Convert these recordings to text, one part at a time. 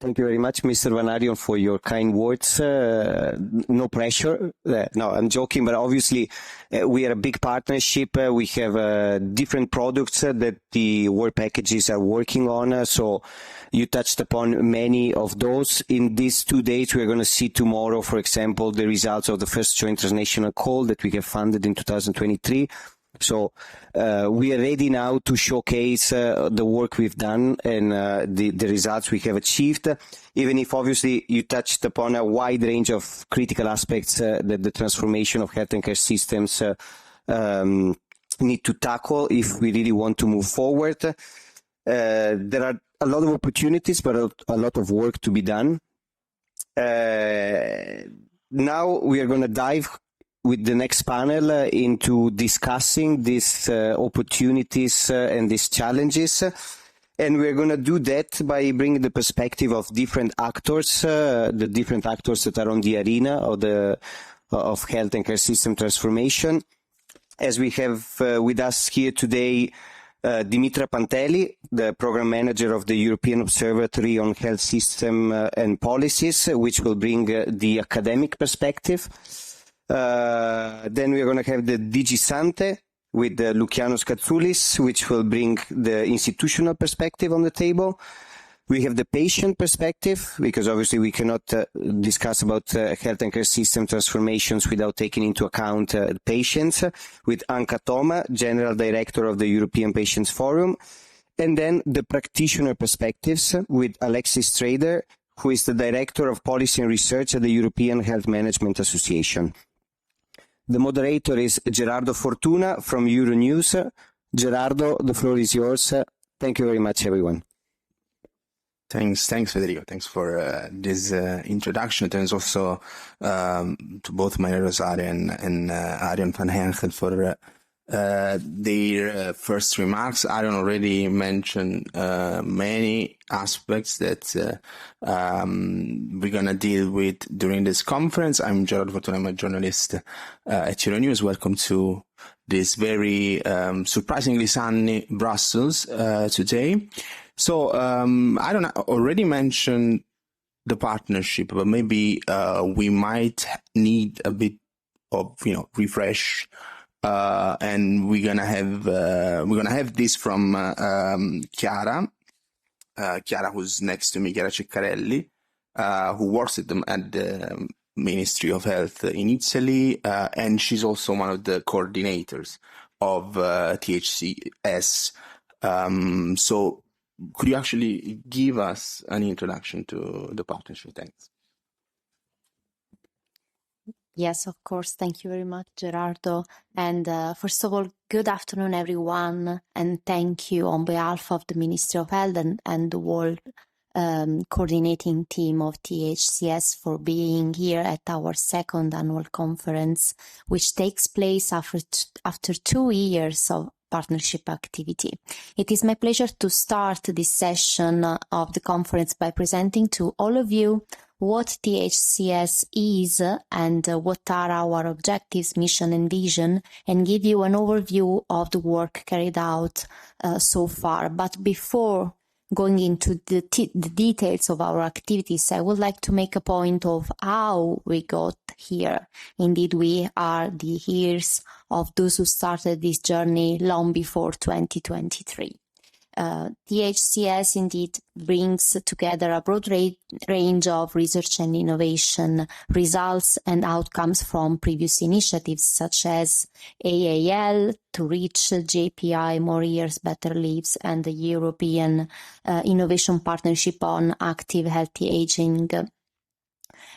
Thank you very much, Mr. Van Arion, for your kind words. No pressure. No, I'm joking, but obviously we are a big partnership. We have different products that the work packages are working on. So you touched upon many of those. In these 2 days, we're going to see tomorrow, for example, the results of the first joint transnational call that we have funded in 2023. So we are ready now to showcase the work we've done and the results we have achieved, even if obviously you touched upon a wide range of critical aspects that the transformation of health and care systems need to tackle if we really want to move forward. There are a lot of opportunities, but a lot of work to be done. Now we are going to dive with the next panel into discussing these opportunities and these challenges. And we're going to do that by bringing the perspective of different actors, the different actors that are on the arena of health and care system transformation. As we have with us here today, Dimitra Pantelli, the program manager of the European Observatory on Health System and Policies, which will bring the academic perspective. Then we're going to have the DG Sante with Luciano Scazzoulis, which will bring the institutional perspective on the table. We have the patient perspective, because obviously we cannot discuss about health and care system transformations without taking into account patients, with Anka Toma, General Director of the European Patients Forum. And then the practitioner perspectives with Alexis Trader, who is the Director of Policy and Research at the European Health Management Association. The moderator is Gerardo Fortuna from Euronews. Gerardo, the floor is yours. Thank you very much, everyone. Thanks, Federico. Thanks for this introduction. Thanks also to both Maria Rosaria and Arjen van Henkel for their first remarks. Arjen already mentioned many aspects that we're going to deal with during this conference. I'm Gerardo Fortuna, I'm a journalist at Euronews. Welcome to this very surprisingly sunny Brussels today. So I don't know, already mentioned the partnership, but maybe we might need a bit of refresh. And we're gonna have this from Chiara, who's next to me, Chiara Ceccarelli, who works at the Ministry of Health in Italy, and she's also one of the coordinators of THCS. So could you actually give us an introduction to the partnership? Thanks. Yes, of course. Thank you very much, Gerardo. And first of all, good afternoon, everyone. And thank you on behalf of the Ministry of Health and the World coordinating team of THCS for being here at our second annual conference, which takes place after 2 years of partnership activity. It is my pleasure to start this session of the conference by presenting to all of you what THCS is and what are our objectives, mission and vision, and give you an overview of the work carried out so far. But before going into the details of our activities, I would like to make a point of how we got here. Indeed, we are the heirs of those who started this journey long before 2023. THCS indeed brings together a broad range of research and innovation results and outcomes from previous initiatives such as AAL to reach JPI, More Years, Better Lives, and the European Innovation Partnership on Active Healthy Aging.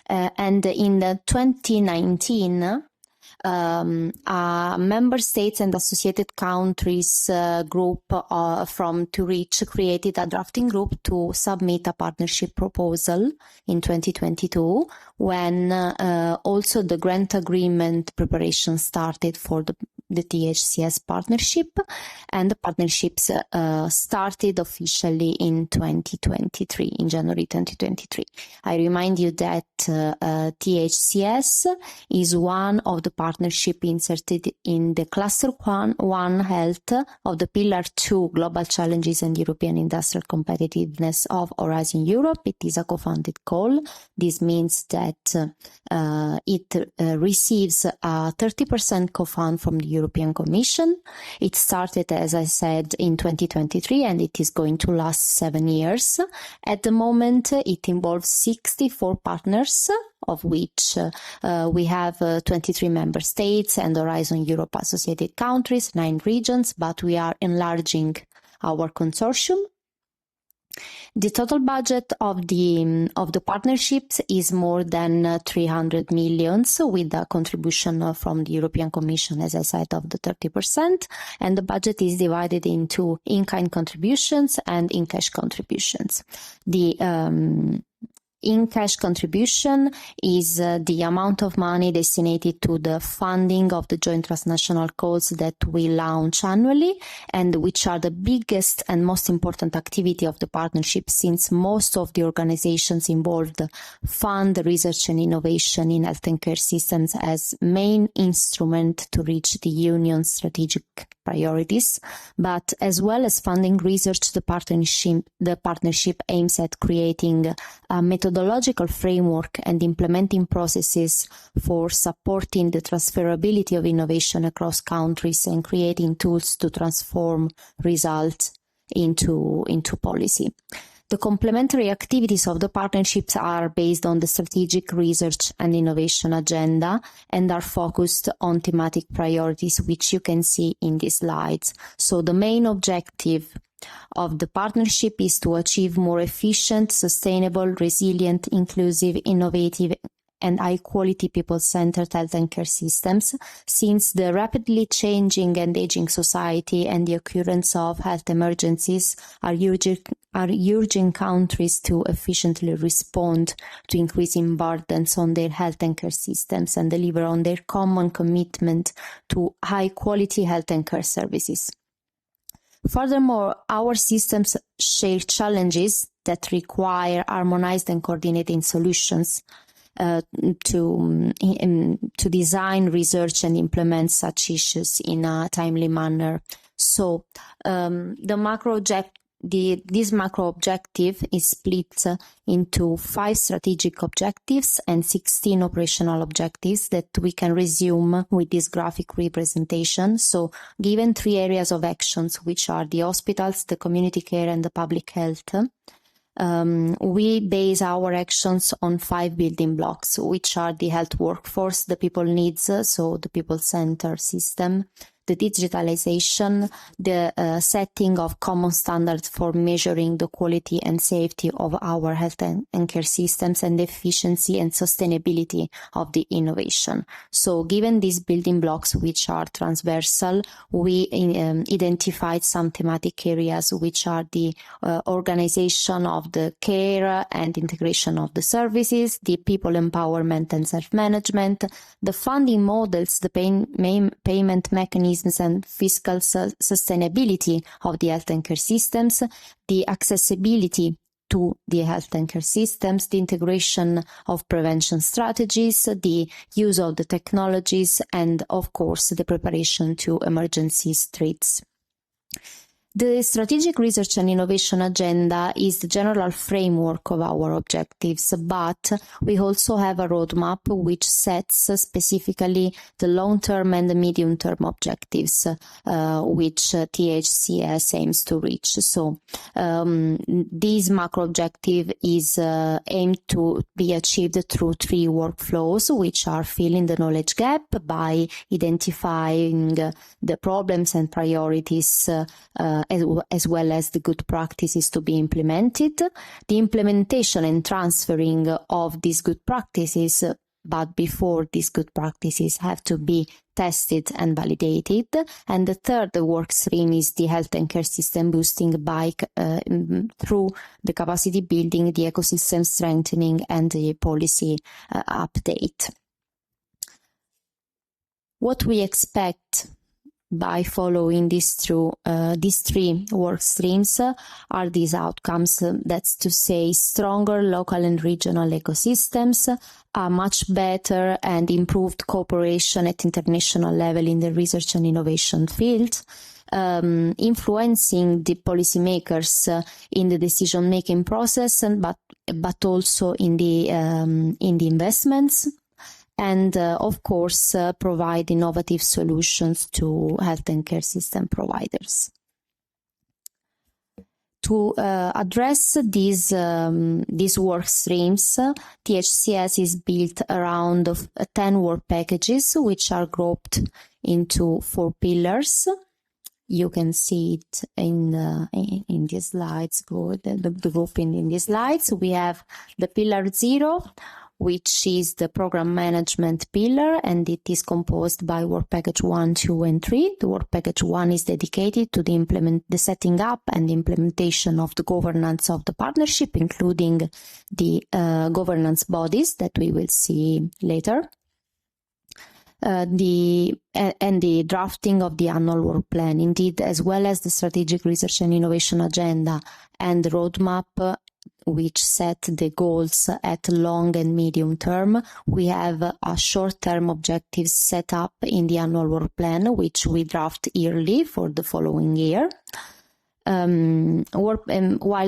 And in 2019, member states and associated countries group from To Reach created a drafting group to submit a partnership proposal in 2022, when also the grant agreement preparation started for the the THCS Partnership, and the partnerships started officially in 2023, in January 2023. I remind you that THCS is one of the partnership inserted in the Cluster 1 Health of the Pillar 2 Global Challenges and European Industrial Competitiveness of Horizon Europe. It is a co-funded call. This means that it receives a 30% co-fund from the European Commission. It started, as I said, in 2023, and it is going to last 7 years. At the moment, it involves 64 partners, of which we have 23 member states and Horizon Europe associated countries, 9 regions, but we are enlarging our consortium. The total budget of the partnerships is more than 300 million, so with a contribution from the European Commission, as I said, of the 30%, and the budget is divided into in-kind contributions and in-cash contributions. The in-cash contribution is the amount of money designated to the funding of the joint transnational calls that we launch annually, and which are the biggest and most important activity of the partnership, since most of the organizations involved fund research and innovation in health and care systems as main instrument to reach the Union's strategic priorities. But as well as funding research, the partnership aims at creating a methodological framework and implementing processes for supporting the transferability of innovation across countries and creating tools to transform results into policy. The complementary activities of the partnerships are based on the strategic research and innovation agenda and are focused on thematic priorities, which you can see in these slides. So the main objective of the partnership is to achieve more efficient, sustainable, resilient, inclusive, innovative, and high-quality people-centered health and care systems, since the rapidly changing and aging society and the occurrence of health emergencies are urging countries to efficiently respond to increasing burdens on their health and care systems and deliver on their common commitment to high-quality health and care services. Furthermore, our systems share challenges that require harmonized and coordinated solutions to design, research, and implement such issues in a timely manner. So this macro objective is split into 5 strategic objectives and 16 operational objectives that we can resume with this graphic representation. So given 3 areas of actions, which are the hospitals, the community care, and the public health, we base our actions on 5 building blocks, which are the health workforce, the people needs, so the people-centered system, the digitalization, the setting of common standards for measuring the quality and safety of our health and care systems, and the efficiency and sustainability of the innovation. So given these building blocks, which are transversal, we identified some thematic areas, which are the organization of the care and integration of the services, the people empowerment and self-management, the funding models, the payment mechanisms, and fiscal sustainability of the health and care systems, the accessibility to the health and care systems, the integration of prevention strategies, the use of the technologies, and of course the preparation to emergency threats. The strategic research and innovation agenda is the general framework of our objectives, but we also have a roadmap which sets specifically the long-term and the medium-term objectives, which THCS aims to reach. So this macro objective is aimed to be achieved through 3 workflows, which are filling the knowledge gap by identifying the problems and priorities as well as the good practices to be implemented, the implementation and transferring of these good practices, but before these good practices have to be tested and validated. And the third work stream is the health and care system boosting by through the capacity building, the ecosystem strengthening, and the policy update. What we expect by following these three work streams are these outcomes. That's to say, stronger local and regional ecosystems, a much better and improved cooperation at international level in the research and innovation field, influencing the policymakers in the decision-making process, but also in the investments, and of course provide innovative solutions to health and care system providers. To address these work streams, THCS is built around 10 work packages, which are grouped into 4 pillars. You can see it in these slides, the grouping in these slides. We have the pillar 0, which is the program management pillar, and it is composed by work package 1, 2, and 3. The work package 1 is dedicated to the setting up and implementation of the governance of the partnership, including the governance bodies that we will see later. The drafting of the annual work plan, indeed, as well as the strategic research and innovation agenda and the roadmap, which set the goals at long and medium term. We have a short-term objectives set up in the annual work plan, which we draft yearly for the following year. While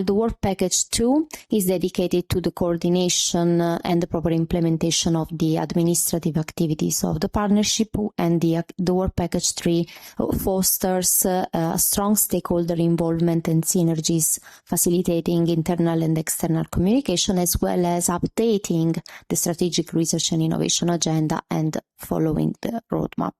the work package 2 is dedicated to the coordination and the proper implementation of the administrative activities of the partnership, and the work package 3 fosters a strong stakeholder involvement and synergies, facilitating internal and external communication, as well as updating the strategic research and innovation agenda and following the roadmap.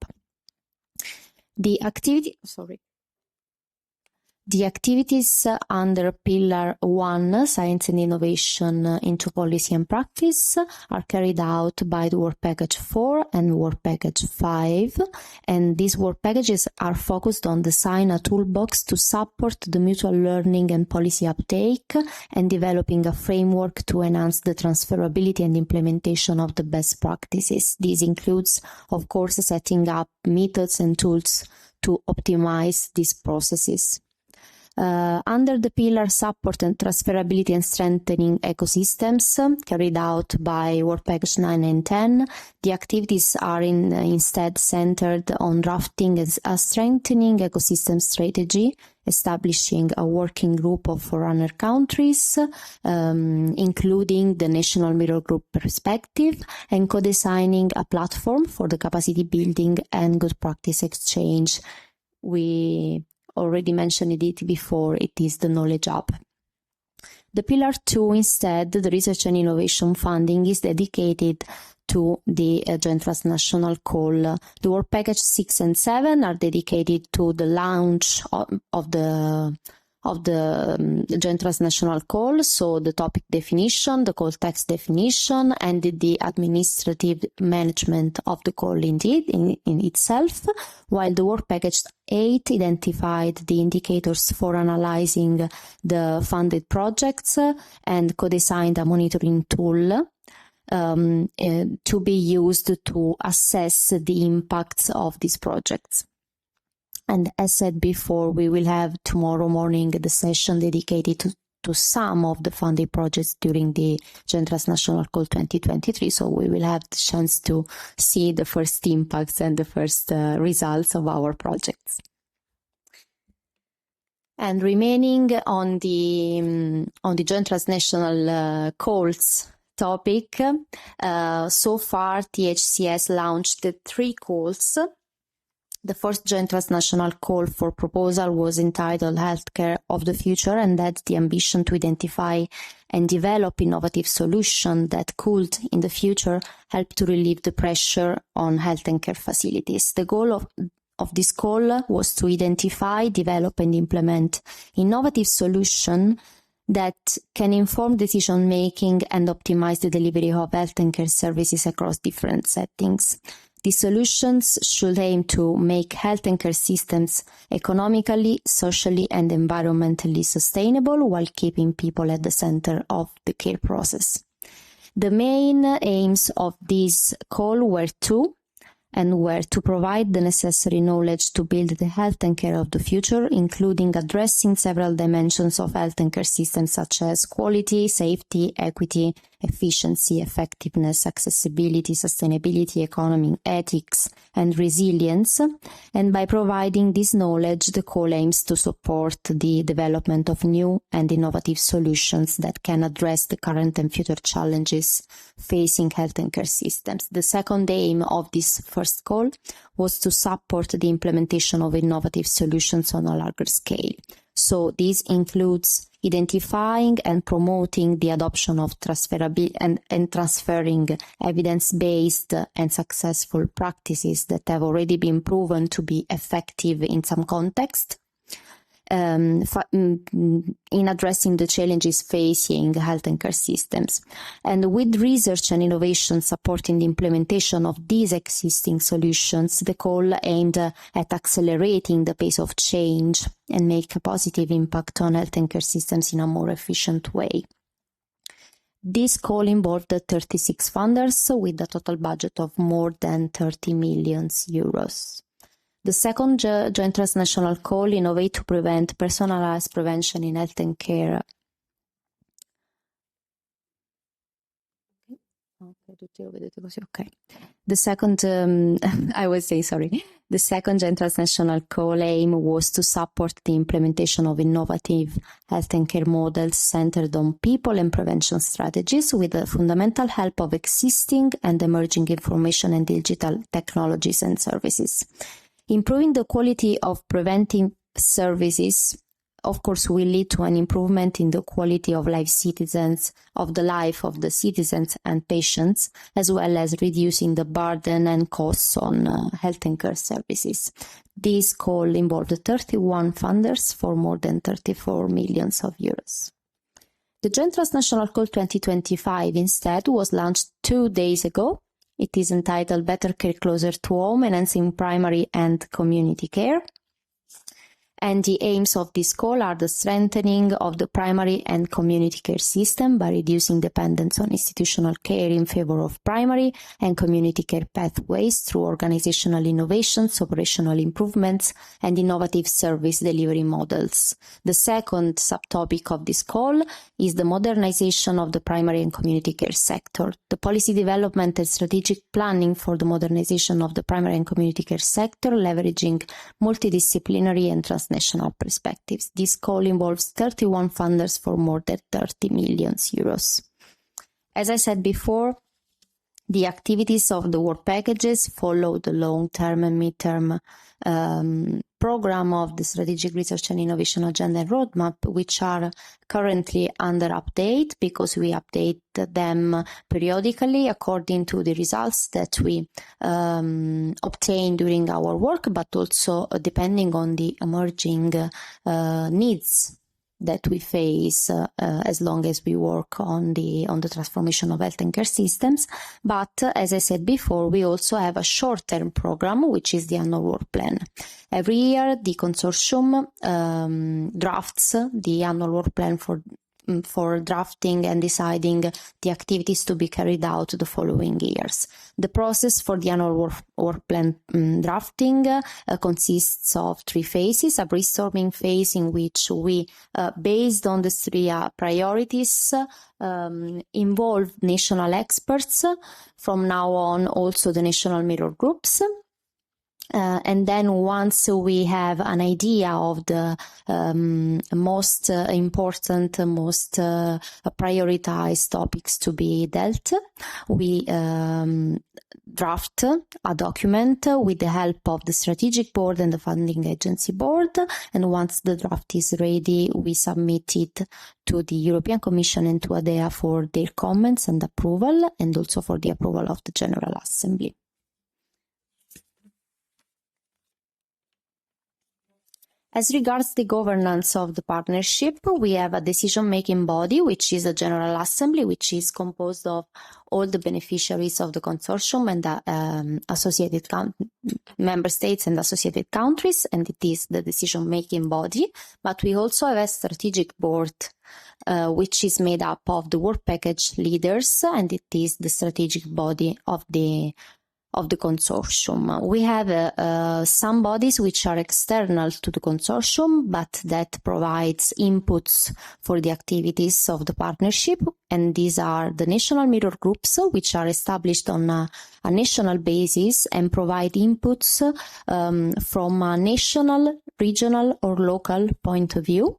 The activities under Pillar 1, Science and Innovation into Policy and Practice, are carried out by the Work Package 4 and Work Package 5, and these work packages are focused on design a toolbox to support the mutual learning and policy uptake, and developing a framework to enhance the transferability and implementation of the best practices. This includes, of course, setting up methods and tools to optimize these processes. Under the pillar Support and Transferability and Strengthening Ecosystems, carried out by Work Package 9 and 10, the activities are instead centered on drafting a strengthening ecosystem strategy, establishing a working group of forerunner countries, including the National Mirror Group perspective, and co-designing a platform for the capacity building and good practice exchange. We already mentioned it before, it is the Knowledge Hub. The Pillar 2, instead, the Research and Innovation funding, is dedicated to the Joint Transnational Call. The Work Package 6 and 7 are dedicated to the launch of the Joint Transnational Call, so the topic definition, the call text definition, and the administrative management of the call indeed in itself, while the Work Package 8 identified the indicators for analyzing the funded projects and co-designed a monitoring tool to be used to assess the impacts of these projects. And as said before, we will have tomorrow morning the session dedicated to some of the funded projects during the Joint Transnational Call 2023. So we will have the chance to see the first impacts and the first results of our projects. And remaining on the Joint Transnational Calls topic, so far THCS launched 3 calls. The first Joint Transnational Call for proposal was entitled Healthcare of the Future, and had the ambition to identify and develop innovative solutions that could, in the future, help to relieve the pressure on health and care facilities. The goal of this call was to identify, develop, and implement innovative solutions that can inform decision-making and optimize the delivery of health and care services across different settings. These solutions should aim to make health and care systems economically, socially, and environmentally sustainable, while keeping people at the center of the care process. The main aims of this call were 2. and were to provide the necessary knowledge to build the health and care of the future, including addressing several dimensions of health and care systems such as quality, safety, equity, efficiency, effectiveness, accessibility, sustainability, economy, ethics, and resilience. And by providing this knowledge, the call aims to support the development of new and innovative solutions that can address the current and future challenges facing health and care systems. The second aim of this first call was to support the implementation of innovative solutions on a larger scale. So this includes identifying and promoting the adoption of transferring evidence-based and successful practices that have already been proven to be effective in some context, in addressing the challenges facing health and care systems. And with research and innovation supporting the implementation of these existing solutions, the call aimed at accelerating the pace of change and make a positive impact on health and care systems in a more efficient way. This call involved 36 funders with a total budget of more than 30 million euros. The second joint transnational call, Innovate to Prevent, Personalized Prevention in Health and Care. The second, the second joint transnational call aim was to support the implementation of innovative health and care models centered on people and prevention strategies with the fundamental help of existing and emerging information and digital technologies and services. Improving the quality of preventive services, of course, will lead to an improvement in the quality of life of the citizens and patients, as well as reducing the burden and costs on health and care services. This call involved 31 funders for more than 34 million euros. The Joint Transnational Call 2025 instead was launched 2 days ago. It is entitled Better Care Closer to Home, Enhancing Primary and Community Care. And the aims of this call are the strengthening of the primary and community care system by reducing dependence on institutional care in favor of primary and community care pathways through organizational innovations, operational improvements, and innovative service delivery models. The second subtopic of this call is the modernization of the primary and community care sector. The policy development and strategic planning for the modernization of the primary and community care sector, leveraging multidisciplinary and transnational perspectives. This call involves 31 funders for more than 30 million euros. As I said before, the activities of the work packages follow the long-term and mid-term program of the Strategic Research and Innovation Agenda and Roadmap, which are currently under update because we update them periodically according to the results that we obtain during our work, but also depending on the emerging needs that we face as long as we work on the transformation of health and care systems. But as I said before, we also have a short-term program, which is the annual work plan. Every year, the consortium drafts the annual work plan for drafting and deciding the activities to be carried out the following years. The process for the annual work plan drafting consists of 3 phases: a brainstorming phase in which we, based on the 3 priorities, involve national experts, from now on also the national mirror groups. And then once we have an idea of the most important, most prioritized topics to be dealt, we draft a document with the help of the strategic board and the funding agency board. And once the draft is ready, we submit it to the European Commission and to ADEA for their comments and approval, and also for the approval of the General Assembly. As regards the governance of the partnership, we have a decision-making body, which is a General Assembly, which is composed of all the beneficiaries of the consortium and the associated member states and associated countries, and it is the decision-making body. But we also have a strategic board, which is made up of the work package leaders, and it is the strategic body of the of the consortium. We have some bodies which are external to the consortium, but that provides inputs for the activities of the partnership. And these are the national mirror groups, which are established on a national basis and provide inputs from a national, regional, or local point of view,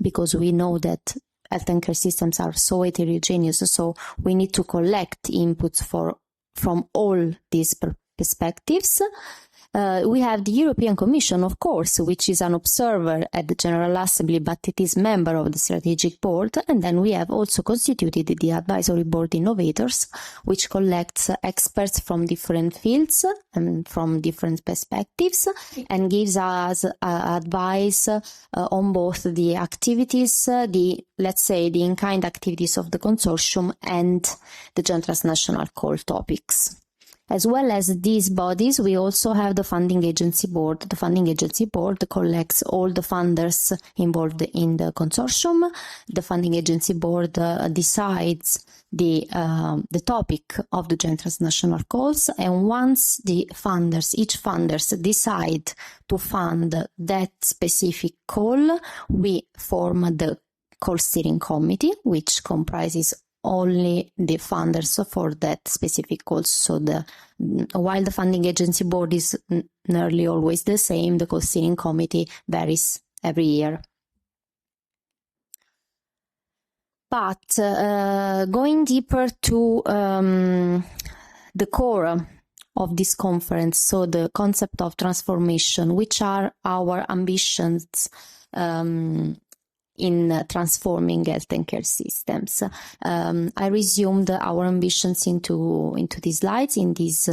because we know that health and care systems are so heterogeneous, so we need to collect inputs from all these perspectives. We have the European Commission, of course, which is an observer at the General Assembly, but it is member of the Strategic Board. And then we have also constituted the Advisory Board Innovators, which collects experts from different fields and from different perspectives and gives us advice on both the activities, let's say the in-kind activities of the consortium and the joint transnational call topics. As well as these bodies, we also have the Funding Agency Board. The Funding Agency Board collects all the funders involved in the consortium. The Funding Agency Board decides the topic of the joint transnational calls, and once each funders decide to fund that specific call, we form the call steering committee, which comprises only the funders for that specific call. So while the Funding Agency Board is nearly always the same, the call steering committee varies every year. But going deeper to the core of this conference, so the concept of transformation, which are our ambitions in transforming health and care systems. I resumed our ambitions into these slides in these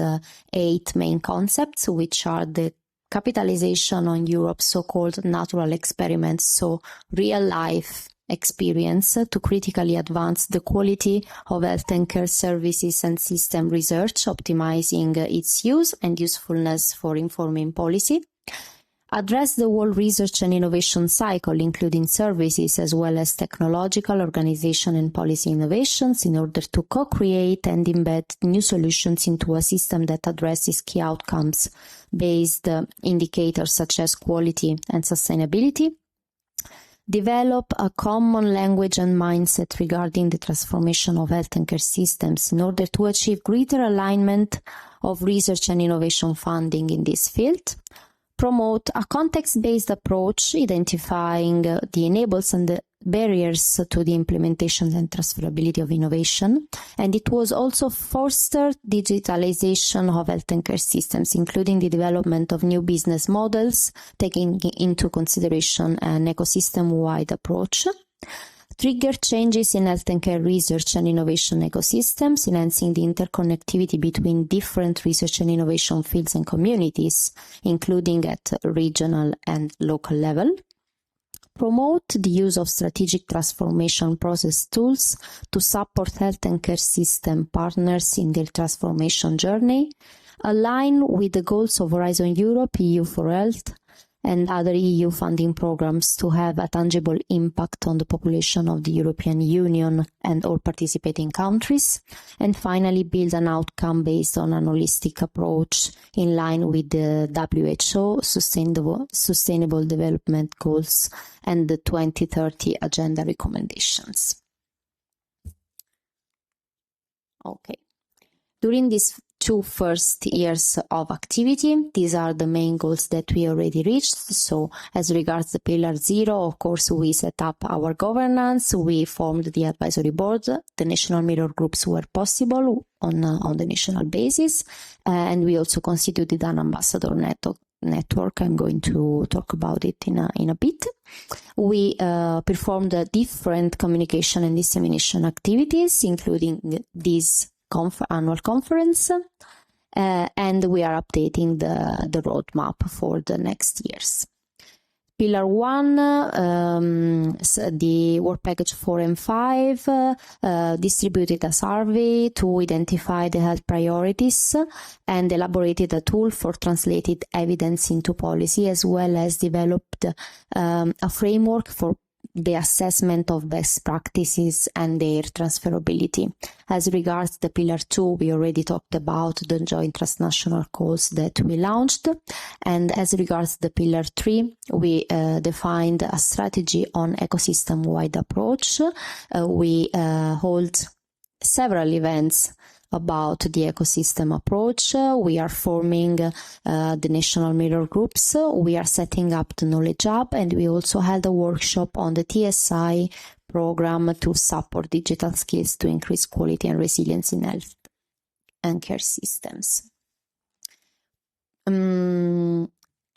8 main concepts, which are the capitalization on Europe's so-called natural experiments, so real-life experience to critically advance the quality of health and care services and system research, optimizing its use and usefulness for informing policy. Address the whole research and innovation cycle, including services as well as technological, organization and policy innovations, in order to co-create and embed new solutions into a system that addresses key outcomes based indicators such as quality and sustainability. Develop a common language and mindset regarding the transformation of health and care systems in order to achieve greater alignment of research and innovation funding in this field. Promote a context-based approach, identifying the enablers and the barriers to the implementation and transferability of innovation. And it was also foster digitalization of health and care systems, including the development of new business models, taking into consideration an ecosystem-wide approach. Trigger changes in health and care research and innovation ecosystems, enhancing the interconnectivity between different research and innovation fields and communities, including at regional and local level. Promote the use of strategic transformation process tools to support health and care system partners in their transformation journey. Align with the goals of Horizon Europe, EU for Health, and other EU funding programs to have a tangible impact on the population of the European Union and all participating countries. And finally, build an outcome based on an holistic approach in line with the WHO Sustainable Development Goals and the 2030 Agenda recommendations. Okay. During these 2 first years of activity, these are the main goals that we already reached. So as regards the Pillar 0, of course, we set up our governance, we formed the advisory board, the national mirror groups were possible on the national basis, and we also constituted an ambassador network. I'm going to talk about it in a bit. We performed different communication and dissemination activities, including this annual conference, and we are updating the roadmap for the next years. Pillar 1, the work package 4 and 5 distributed a survey to identify the health priorities and elaborated a tool for translated evidence into policy, as well as developed a framework for the assessment of best practices and their transferability. As regards the Pillar 2, we already talked about the joint transnational calls that we launched. And as regards the Pillar 3, we defined a strategy on ecosystem-wide approach. We hold several events about the ecosystem approach. We are forming the national mirror groups. We are setting up the knowledge hub, and we also held a workshop on the TSI program to support digital skills to increase quality and resilience in health and care systems.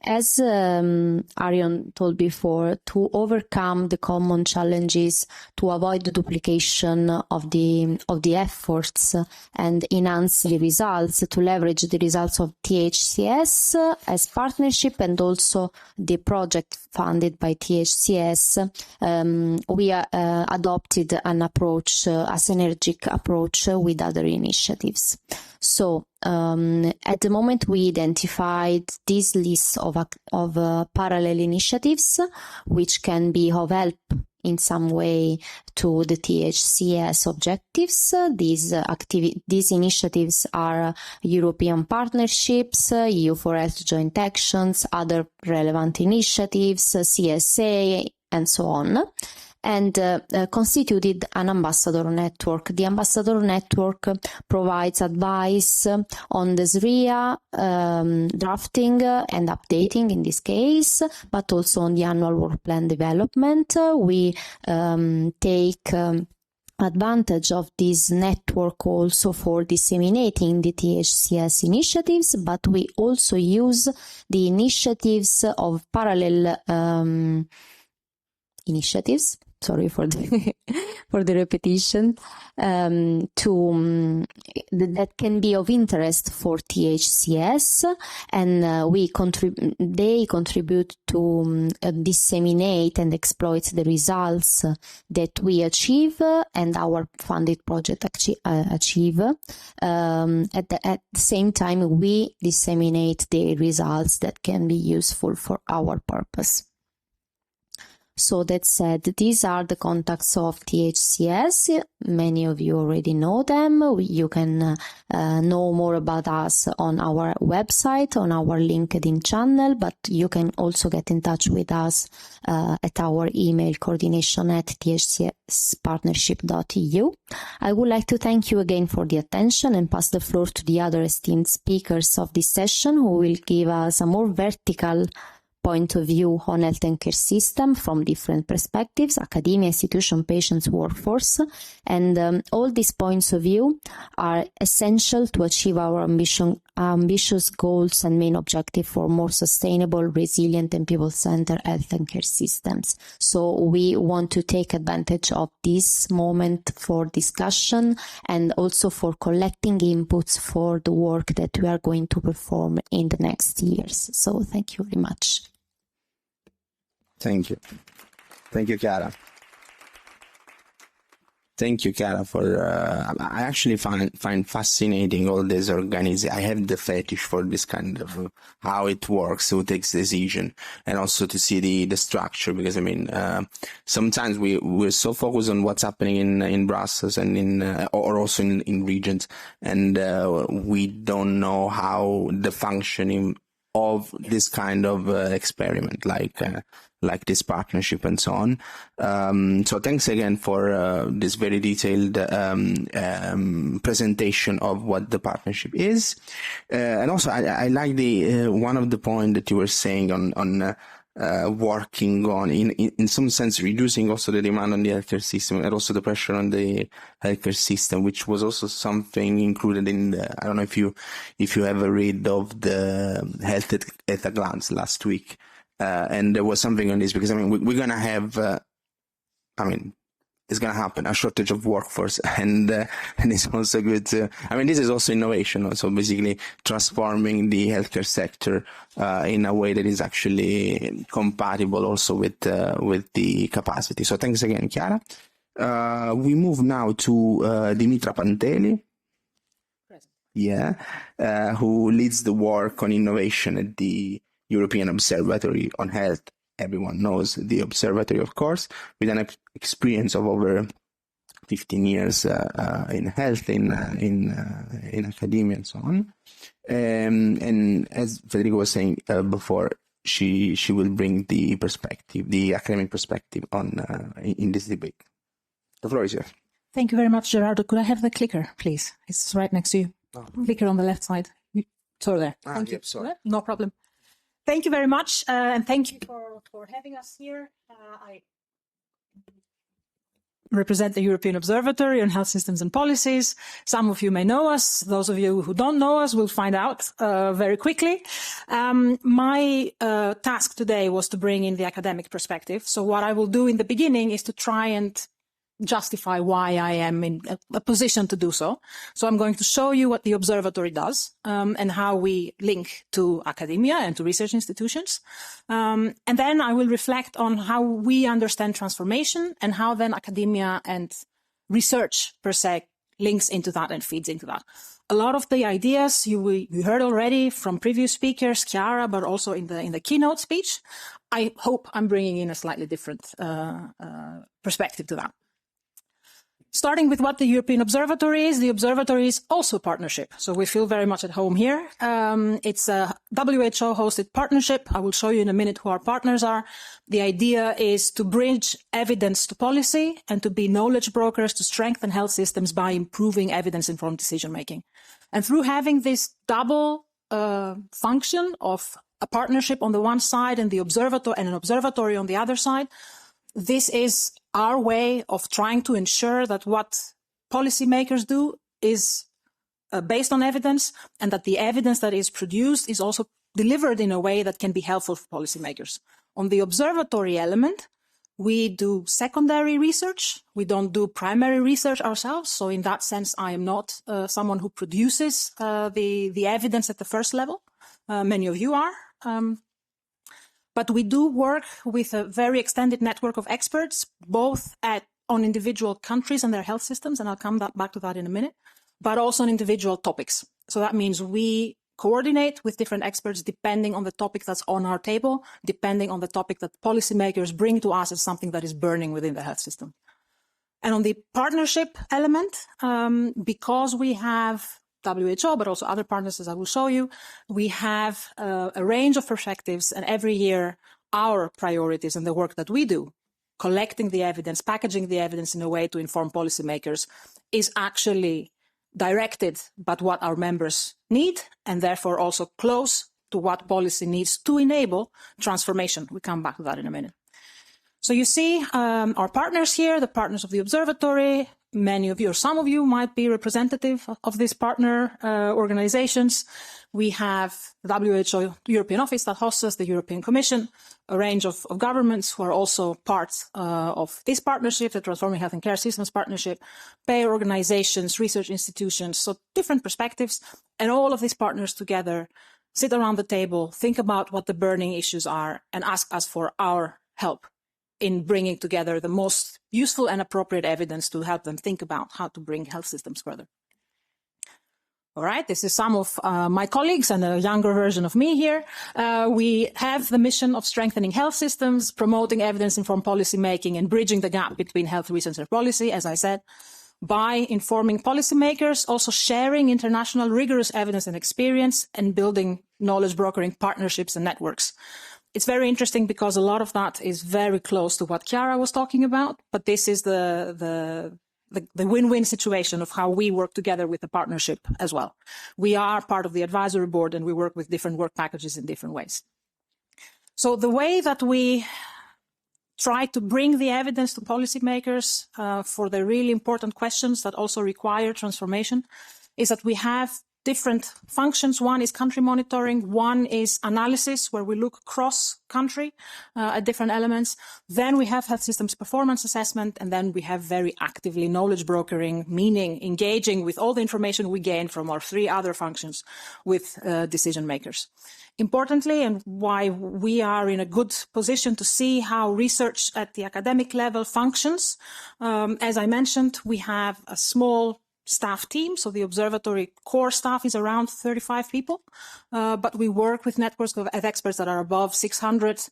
As Arion told before, to overcome the common challenges, to avoid the duplication of the efforts and enhance the results, to leverage the results of THCS as partnership and also the project funded by THCS, we adopted an approach, a synergic approach with other initiatives. So at the moment we identified this list of parallel initiatives which can be of help in some way to the THCS objectives. These initiatives are European partnerships, EU4Health joint actions, other relevant initiatives, CSA, and so on, and constituted an ambassador network. The ambassador network provides advice on the SRIA drafting and updating in this case, but also on the annual work plan development. We take advantage of this network also for disseminating the THCS initiatives, but we also use the initiatives of parallel initiatives, sorry for the for the repetition, that can be of interest for THCS, and they contribute to disseminate and exploit the results that we achieve and our funded project achieve. At the same time, we disseminate the results that can be useful for our purpose. So that said, these are the contacts of THCS. Many of you already know them. You can know more about us on our website, on our LinkedIn channel, but you can also get in touch with us at our email coordination@thcspartnership.eu. I would like to thank you again for the attention and pass the floor to the other esteemed speakers of this session who will give us a more vertical point of view on health and care system from different perspectives: academia, institution, patients, workforce. And all these points of view are essential to achieve our ambitious goals and main objective for more sustainable, resilient and people-centered health and care systems. So we want to take advantage of this moment for discussion and also for collecting inputs for the work that we are going to perform in the next years. So thank you very much. Thank you. Thank you, Chiara. Thank you, Chiara, for I actually find fascinating all this organization. I have the fetish for this kind of how it works, who takes decision, and also to see the structure, because I mean sometimes we're so focused on what's happening in Brussels and or also in regions, and we don't know how the functioning of this kind of experiment, like this partnership and so on. So thanks again for this very detailed presentation of what the partnership is. And also I like the one of the point that you were saying on working on in some sense reducing also the demand on the healthcare system and also the pressure on the healthcare system, which was also something included in the, I don't know if you ever read of the Health at a Glance last week. And there was something on this, because I mean we're gonna have it's gonna happen, a shortage of workforce, and it's also good to, I mean, this is also innovation, so basically transforming the healthcare sector in a way that is actually compatible also with the capacity. So thanks again, Chiara. We move now to Dimitra Panteli. Yeah, who leads the work on innovation at the European Observatory on Health everyone knows the observatory, of course, with an experience of over 15 years in health, in academia, and so on. And as Federico was saying before, she will bring the perspective, the academic perspective, on in this debate. The floor is yours. Thank you very much, Gerardo. Could I have the clicker, please? It's right next to you. Oh. Clicker on the left side. Sorry, there. Thank you. Sorry. No problem. Thank you very much, and thank you for having us here. I represent the European Observatory on Health Systems and Policies. Some of you may know us. Those of you who don't know us will find out very quickly. My task today was to bring in the academic perspective. So what I will do in the beginning is to try and justify why I am in a position to do so. So I'm going to show you what the observatory does and how we link to academia and to research institutions. And then I will reflect on how we understand transformation and how then academia and research per se links into that and feeds into that. A lot of the ideas you heard already from previous speakers, Chiara, but also in the keynote speech. I hope I'm bringing in a slightly different perspective to that. Starting with what the European Observatory is, the Observatory is also a partnership. So we feel very much at home here. It's a WHO-hosted partnership. I will show you in a minute who our partners are. The idea is to bridge evidence to policy and to be knowledge brokers to strengthen health systems by improving evidence-informed decision-making. And through having this double function of a partnership on the one side and an observatory on the other side, this is our way of trying to ensure that what policymakers do is based on evidence, and that the evidence that is produced is also delivered in a way that can be helpful for policymakers. On the observatory element, we do secondary research. We don't do primary research ourselves. So in that sense, I am not someone who produces the evidence at the first level. Many of you are. But we do work with a very extended network of experts, both on individual countries and their health systems, and I'll come back to that in a minute, but also on individual topics. So that means we coordinate with different experts depending on the topic that's on our table, depending on the topic that policymakers bring to us as something that is burning within the health system. And on the partnership element, because we have WHO, but also other partners, as I will show you, we have a range of perspectives, and every year our priorities and the work that we do, collecting the evidence, packaging the evidence in a way to inform policymakers, is actually directed at what our members need, and therefore also close to what policy needs to enable transformation. We come back to that in a minute. So you see our partners here, the partners of the observatory. Many of you, or some of you, might be representative of these partner organizations. We have the WHO European Office that hosts us, the European Commission, a range of governments who are also part of this partnership, the Transforming Health and Care Systems Partnership, payer organizations, research institutions, so different perspectives. And all of these partners together sit around the table, think about what the burning issues are, and ask us for our help in bringing together the most useful and appropriate evidence to help them think about how to bring health systems further. All right, this is some of my colleagues and a younger version of me here. We have the mission of strengthening health systems, promoting evidence-informed policy making, and bridging the gap between health research and policy, as I said, by informing policymakers, also sharing international rigorous evidence and experience, and building knowledge brokering partnerships and networks. It's very interesting because a lot of that is very close to what Chiara was talking about, but this is the win-win situation of how we work together with the partnership as well. We are part of the advisory board and we work with different work packages in different ways. So the way that we try to bring the evidence to policymakers for the really important questions that also require transformation is that we have different functions. One is country monitoring, one is analysis, where we look cross-country at different elements. Then we have health systems performance assessment, and then we have very actively knowledge brokering, meaning engaging with all the information we gain from our three other functions with decision makers. Importantly, and why we are in a good position to see how research at the academic level functions, as I mentioned, we have a small staff team. So the observatory core staff is around 35 people, but we work with networks of experts that are above 600.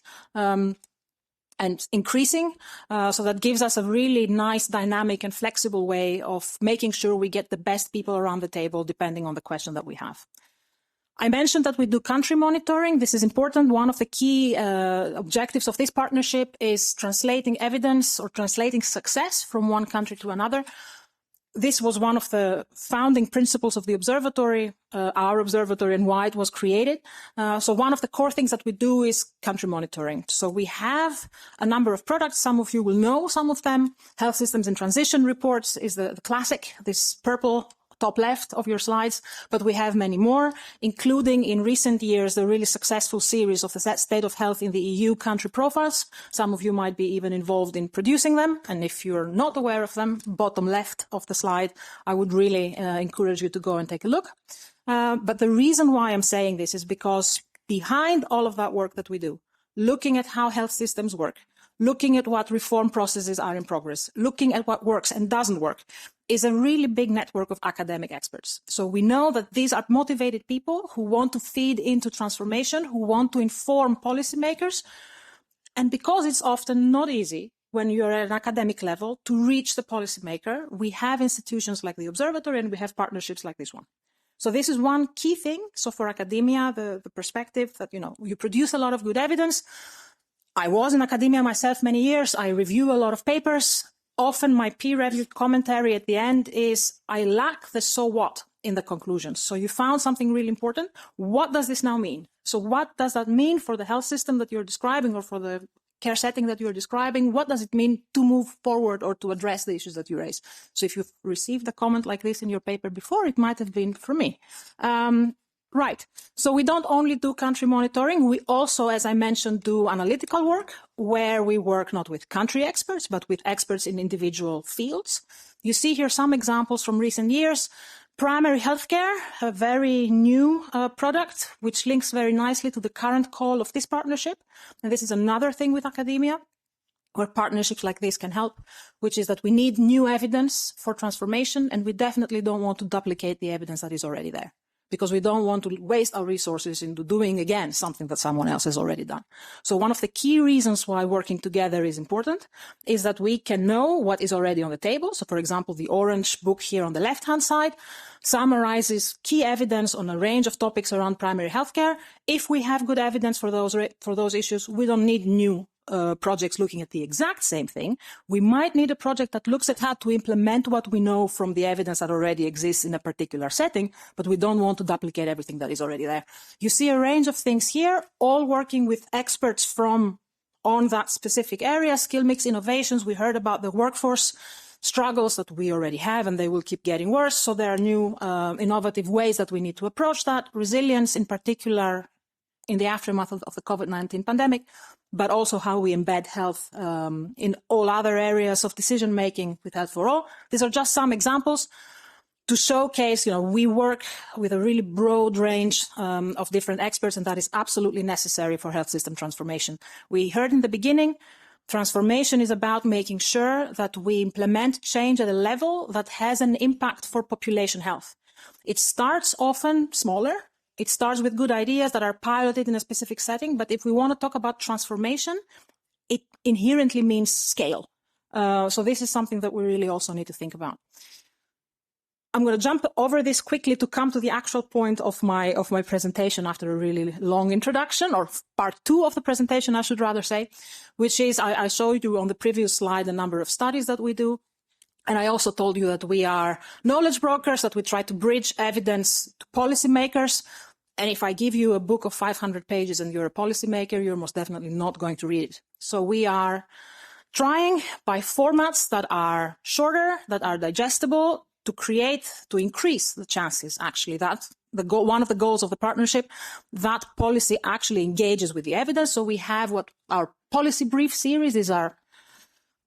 and increasing. So that gives us a really nice, dynamic and flexible way of making sure we get the best people around the table, depending on the question that we have. I mentioned that we do country monitoring. This is important. One of the key objectives of this partnership is translating evidence or translating success from one country to another. This was one of the founding principles of the observatory, our observatory, and why it was created. So one of the core things that we do is country monitoring. So we have a number of products. Some of you will know some of them. Health Systems in Transition reports is the classic, this purple top left of your slides, but we have many more, including in recent years, the really successful series of the state of health in the EU country profiles. Some of you might be even involved in producing them. And if you're not aware of them, bottom left of the slide, I would really encourage you to go and take a look. But the reason why I'm saying this is because behind all of that work that we do, looking at how health systems work, looking at what reform processes are in progress, looking at what works and doesn't work, is a really big network of academic experts. So we know that these are motivated people who want to feed into transformation, who want to inform policymakers. And because it's often not easy when you're at an academic level to reach the policymaker, we have institutions like the Observatory and we have partnerships like this one. So this is one key thing. So for academia, the perspective that, you produce a lot of good evidence. I was in academia myself many years. I review a lot of papers. Often my peer-reviewed commentary at the end is, I lack the so what in the conclusions. So you found something really important. What does this now mean? So what does that mean for the health system that you're describing or for the care setting that you're describing? What does it mean to move forward or to address the issues that you raise? So if you've received a comment like this in your paper before, it might have been from me. Right. So we don't only do country monitoring. We also, as I mentioned, do analytical work where we work not with country experts, but with experts in individual fields. You see here some examples from recent years. Primary healthcare, a very new product, which links very nicely to the current call of this partnership. And this is another thing with academia, where partnerships like this can help, which is that we need new evidence for transformation, and we definitely don't want to duplicate the evidence that is already there, because we don't want to waste our resources into doing, again, something that someone else has already done. So one of the key reasons why working together is important is that we can know what is already on the table. So, for example, the orange book here on the left-hand side summarizes key evidence on a range of topics around primary healthcare. If we have good evidence for those issues, we don't need new projects looking at the exact same thing. We might need a project that looks at how to implement what we know from the evidence that already exists in a particular setting, but we don't want to duplicate everything that is already there. You see a range of things here, all working with experts from on that specific area. Skill mix innovations, we heard about the workforce struggles that we already have, and they will keep getting worse. So there are new innovative ways that we need to approach that. Resilience, in particular, in the aftermath of the COVID-19 pandemic, but also how we embed health in all other areas of decision-making with Health for All. These are just some examples to showcase, we work with a really broad range of different experts, and that is absolutely necessary for health system transformation. We heard in the beginning, transformation is about making sure that we implement change at a level that has an impact for population health. It starts often smaller. It starts with good ideas that are piloted in a specific setting, but if we want to talk about transformation, it inherently means scale. So this is something that we really also need to think about. I'm going to jump over this quickly to come to the actual point of my presentation after a really long introduction, or part 2 of the presentation, I should rather say, which is I showed you on the previous slide a number of studies that we do. And I also told you that we are knowledge brokers, that we try to bridge evidence to policymakers. And if I give you a book of 500 pages and you're a policymaker, you're most definitely not going to read it. So we are trying by formats that are shorter, that are digestible, to increase the chances, actually, that one of the goals of the partnership, that policy actually engages with the evidence. So we have what our policy brief series is. Our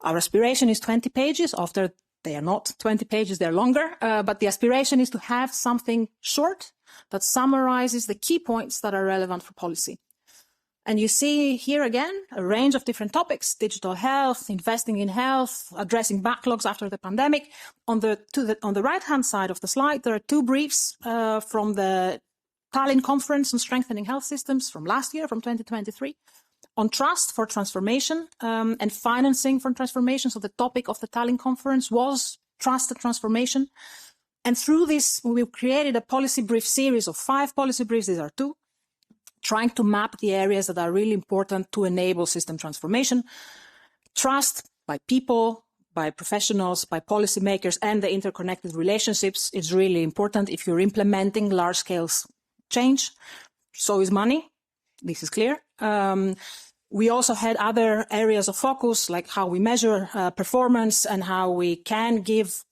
aspiration is 20 pages. After they are not 20 pages, they're longer. But the aspiration is to have something short that summarizes the key points that are relevant for policy. And you see here again a range of different topics: digital health, investing in health, addressing backlogs after the pandemic. On the right-hand side of the slide, there are 2 briefs from the Tallinn Conference on Strengthening Health Systems from last year, from 2023. on trust for transformation and financing for transformation. So the topic of the Tallinn conference was trust and transformation. And through this, we created a policy brief series of 5 policy briefs. These are 2, trying to map the areas that are really important to enable system transformation. Trust by people, by professionals, by policymakers, and the interconnected relationships is really important if you're implementing large-scale change. So is money. This is clear. We also had other areas of focus, like how we measure performance and how we can give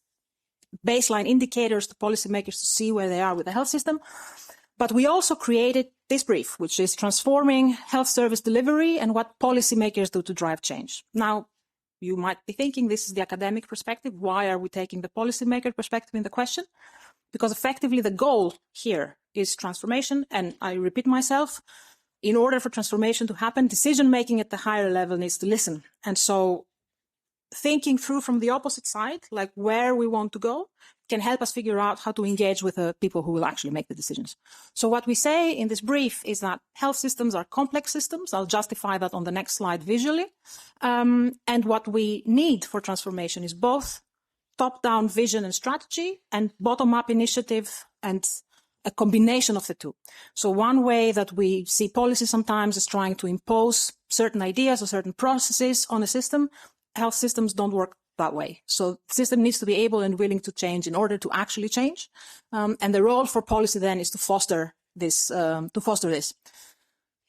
baseline indicators to policymakers to see where they are with the health system. But we also created this brief, which is transforming health service delivery and what policymakers do to drive change. Now, you might be thinking this is the academic perspective. Why are we taking the policymaker perspective in the question? Because effectively the goal here is transformation. And I repeat myself, in order for transformation to happen, decision-making at the higher level needs to listen. And so thinking through from the opposite side, like where we want to go, can help us figure out how to engage with the people who will actually make the decisions. So what we say in this brief is that health systems are complex systems. I'll justify that on the next slide visually. And what we need for transformation is both top-down vision and strategy and bottom-up initiative and a combination of the 2. So one way that we see policy sometimes is trying to impose certain ideas or certain processes on a system. Health systems don't work that way. So the system needs to be able and willing to change in order to actually change. And the role for policy then is to foster this.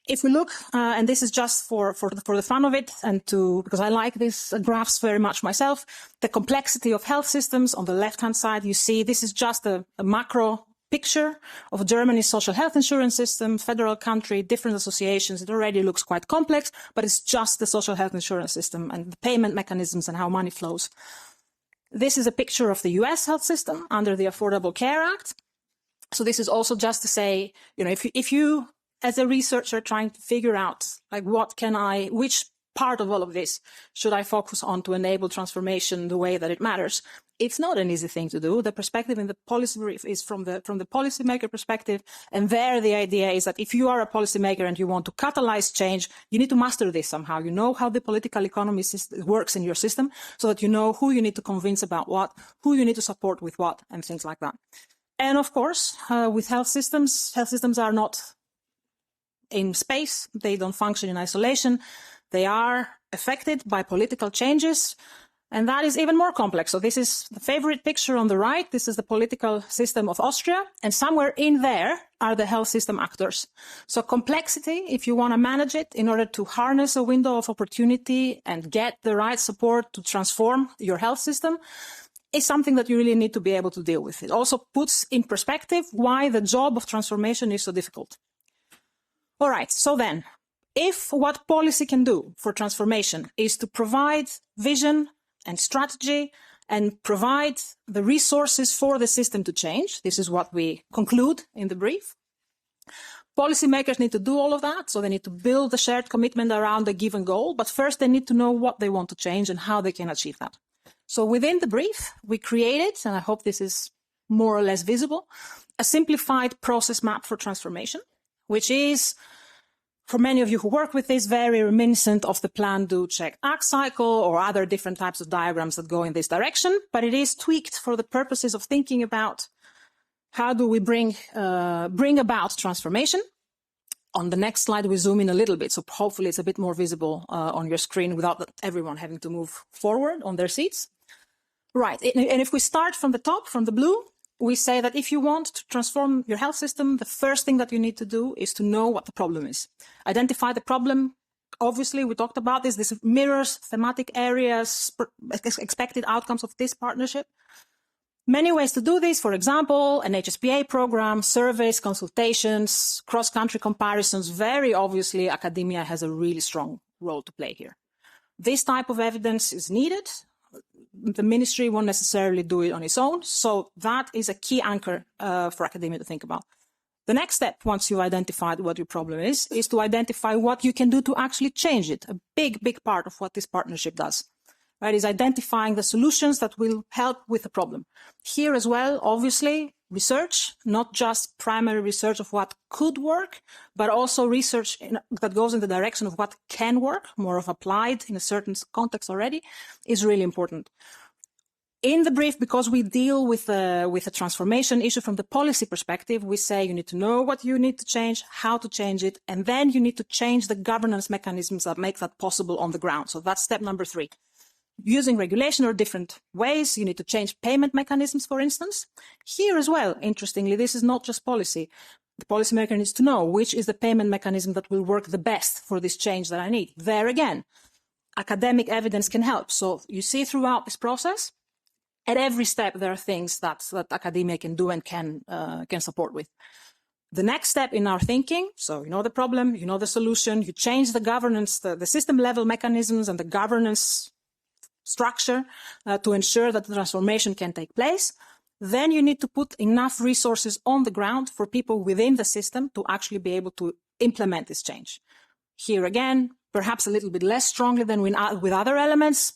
If we look, and this is just for the fun of it, and because I like these graphs very much myself, the complexity of health systems on the left-hand side, you see this is just a macro picture of Germany's social health insurance system, federal country, different associations. It already looks quite complex, but it's just the social health insurance system and the payment mechanisms and how money flows. This is a picture of the US health system under the Affordable Care Act. So this is also just to say, if you as a researcher trying to figure out like which part of all of this should I focus on to enable transformation the way that it matters? It's not an easy thing to do. The perspective in the policy brief is from the policymaker perspective. And there the idea is that if you are a policymaker and you want to catalyze change, you need to master this somehow. You know how the political economy works in your system so that you know who you need to convince about what, who you need to support with what, and things like that. And of course, with health systems are not in space. They don't function in isolation. They are affected by political changes. And that is even more complex. So this is the favorite picture on the right. This is the political system of Austria. And somewhere in there are the health system actors. So complexity, if you want to manage it in order to harness a window of opportunity and get the right support to transform your health system, is something that you really need to be able to deal with. It also puts in perspective why the job of transformation is so difficult. All right, so then, if what policy can do for transformation is to provide vision and strategy and provide the resources for the system to change, this is what we conclude in the brief. Policymakers need to do all of that, so they need to build a shared commitment around a given goal, but first they need to know what they want to change and how they can achieve that. So within the brief, we created, and I hope this is more or less visible, a simplified process map for transformation, which is, for many of you who work with this, very reminiscent of the plan, do, check, act cycle or other different types of diagrams that go in this direction, but it is tweaked for the purposes of thinking about how do we bring about transformation. On the next slide, we zoom in a little bit, so hopefully it's a bit more visible on your screen without everyone having to move forward on their seats. Right, and if we start from the top, from the blue, we say that if you want to transform your health system, the first thing that you need to do is to know what the problem is. Identify the problem. Obviously, we talked about this. This mirrors thematic areas, expected outcomes of this partnership. Many ways to do this. For example, an HSPA program, surveys, consultations, cross-country comparisons. Very obviously, academia has a really strong role to play here. This type of evidence is needed. The ministry won't necessarily do it on its own. So that is a key anchor for academia to think about. The next step, once you've identified what your problem is to identify what you can do to actually change it. A big, big part of what this partnership does, right, is identifying the solutions that will help with the problem. Here as well, obviously, research, not just primary research of what could work, but also research that goes in the direction of what can work, more of applied in a certain context already, is really important. In the brief, because we deal with a transformation issue from the policy perspective, we say you need to know what you need to change, how to change it, and then you need to change the governance mechanisms that make that possible on the ground. So that's step number 3. Using regulation or different ways, you need to change payment mechanisms, for instance. Here as well, interestingly, this is not just policy. The policymaker needs to know which is the payment mechanism that will work the best for this change that I need. There again, academic evidence can help. So you see throughout this process, at every step, there are things that academia can do and can support with. The next step in our thinking, so you know the problem, you know the solution, you change the governance, the system level mechanisms and the governance structure to ensure that the transformation can take place. Then you need to put enough resources on the ground for people within the system to actually be able to implement this change. Here again, perhaps a little bit less strongly than with other elements,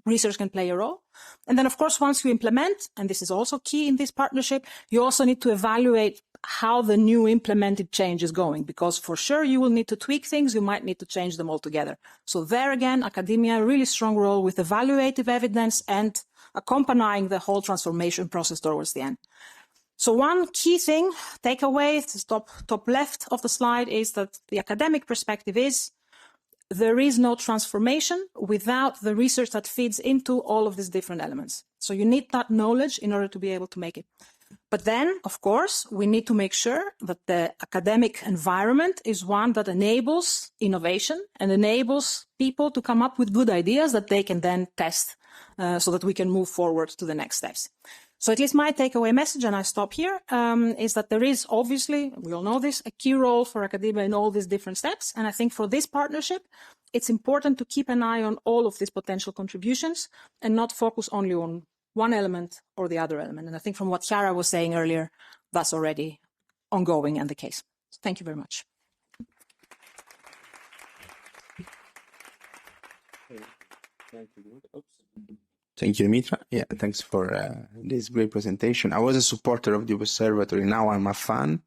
research can play a role. And then, of course, once you implement, and this is also key in this partnership, you also need to evaluate how the new implemented change is going, because for sure you will need to tweak things, you might need to change them altogether. So there again, academia, a really strong role with evaluative evidence and accompanying the whole transformation process towards the end. So one key thing, takeaway, the top left of the slide, is that the academic perspective is there is no transformation without the research that feeds into all of these different elements. So you need that knowledge in order to be able to make it. But then, of course, we need to make sure that the academic environment is one that enables innovation and enables people to come up with good ideas that they can then test so that we can move forward to the next steps. So at least my takeaway message, and I stop here, is that there is obviously, we all know this, a key role for academia in all these different steps. And I think for this partnership, it's important to keep an eye on all of these potential contributions and not focus only on one element or the other element. And I think from what Chiara was saying earlier, that's already ongoing and the case. So thank you very much. Thank you, Dimitra. Yeah, thanks for this great presentation. I was a supporter of the observatory. Now I'm a fan.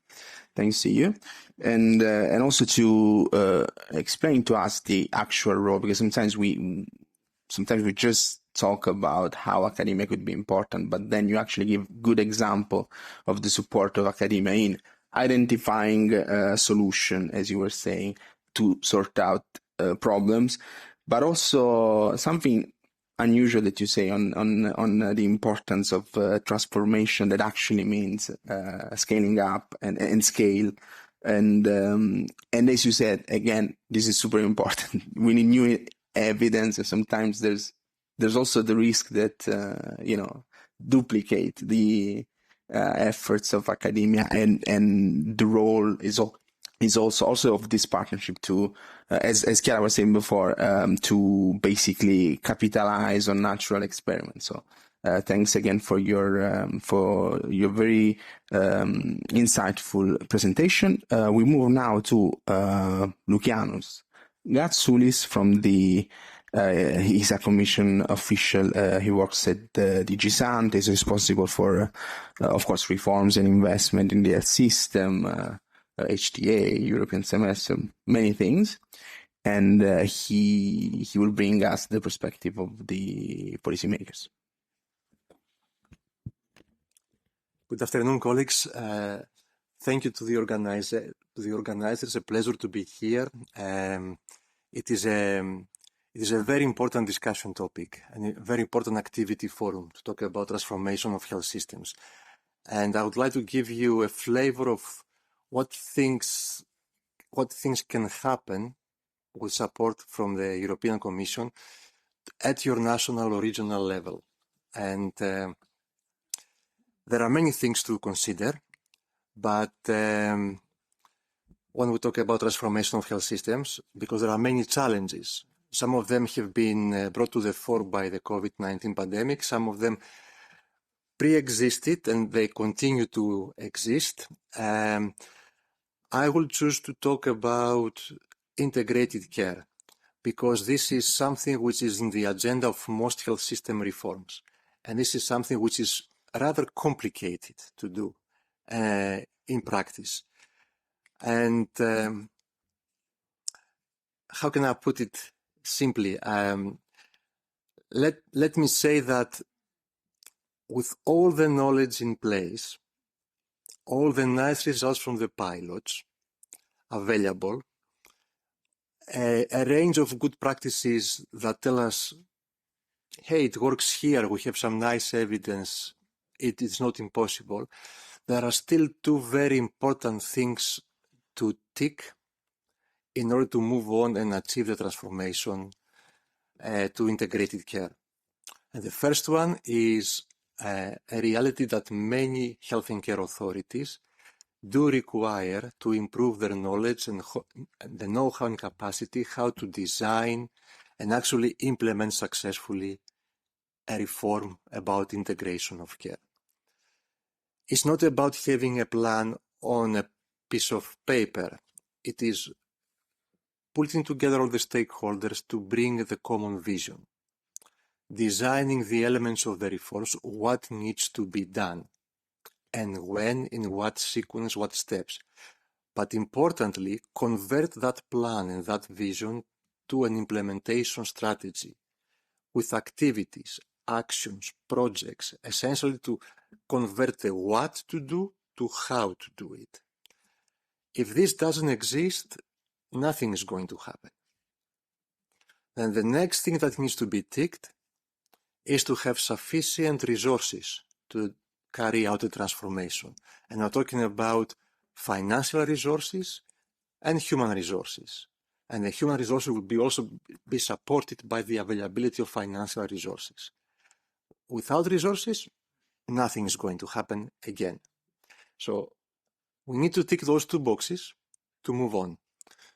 Thanks to you. And also to explain to us the actual role, because sometimes we just talk about how academia could be important, but then you actually give good example of the support of academia in identifying a solution, as you were saying, to sort out problems, but also something unusual that you say on the importance of transformation that actually means scaling up and scale. And as you said, again, this is super important. We need new evidence, and sometimes there's also the risk that duplicate the efforts of academia, and the role is also of this partnership to, as Chiara was saying before, to basically capitalize on natural experiments. So thanks again for your very insightful presentation. We move now to Lukianos Gatsoulis from the he's a commission official. He works at DG Sant. He's responsible for, of course, reforms and investment in the health system, HTA, European semester, many things. And he will bring us the perspective of the policymakers. Good afternoon, colleagues. Thank you to the organizers. It's a pleasure to be here. It is a very important discussion topic and a very important activity forum to talk about transformation of health systems. And I would like to give you a flavor of what things can happen with support from the European Commission at your national or regional level. And there are many things to consider, but when we talk about transformation of health systems, because there are many challenges, some of them have been brought to the fore by the COVID-19 pandemic, some of them pre-existed and they continue to exist. I will choose to talk about integrated care, because this is something which is in the agenda of most health system reforms. And this is something which is rather complicated to do. in practice. And how can I put it simply? Let me say that with all the knowledge in place, all the nice results from the pilots available, a range of good practices that tell us, hey, it works here, we have some nice evidence, it is not impossible. There are still two very important things to tick in order to move on and achieve the transformation to integrated care. And the first one is a reality that many health and care authorities do require to improve their knowledge and the know-how and capacity how to design and actually implement successfully a reform about integration of care. It's not about having a plan on a piece of paper. It is putting together all the stakeholders to bring the common vision, designing the elements of the reforms, what needs to be done, and when, in what sequence, what steps. But importantly, convert that plan and that vision to an implementation strategy with activities, actions, projects, essentially to convert the what to do to how to do it. If this doesn't exist, nothing is going to happen. Then the next thing that needs to be ticked is to have sufficient resources to carry out the transformation. And I'm talking about financial resources and human resources. And the human resources will also be supported by the availability of financial resources. Without resources, nothing is going to happen again. So we need to tick those two boxes to move on.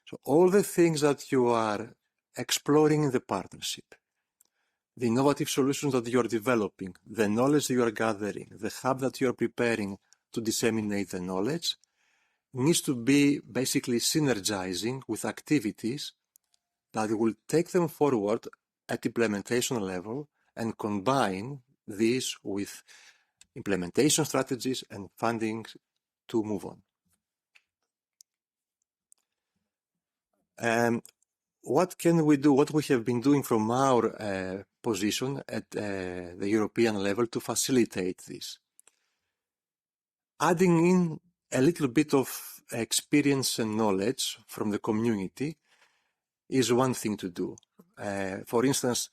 So all the things that you are exploring in the partnership, the innovative solutions that you are developing, the knowledge that you are gathering, the hub that you are preparing to disseminate the knowledge, needs to be basically synergizing with activities that will take them forward at implementation level and combine these with implementation strategies and funding to move on. What can we do? What we have been doing from our position at the European level to facilitate this? Adding in a little bit of experience and knowledge from the community is one thing to do. For instance,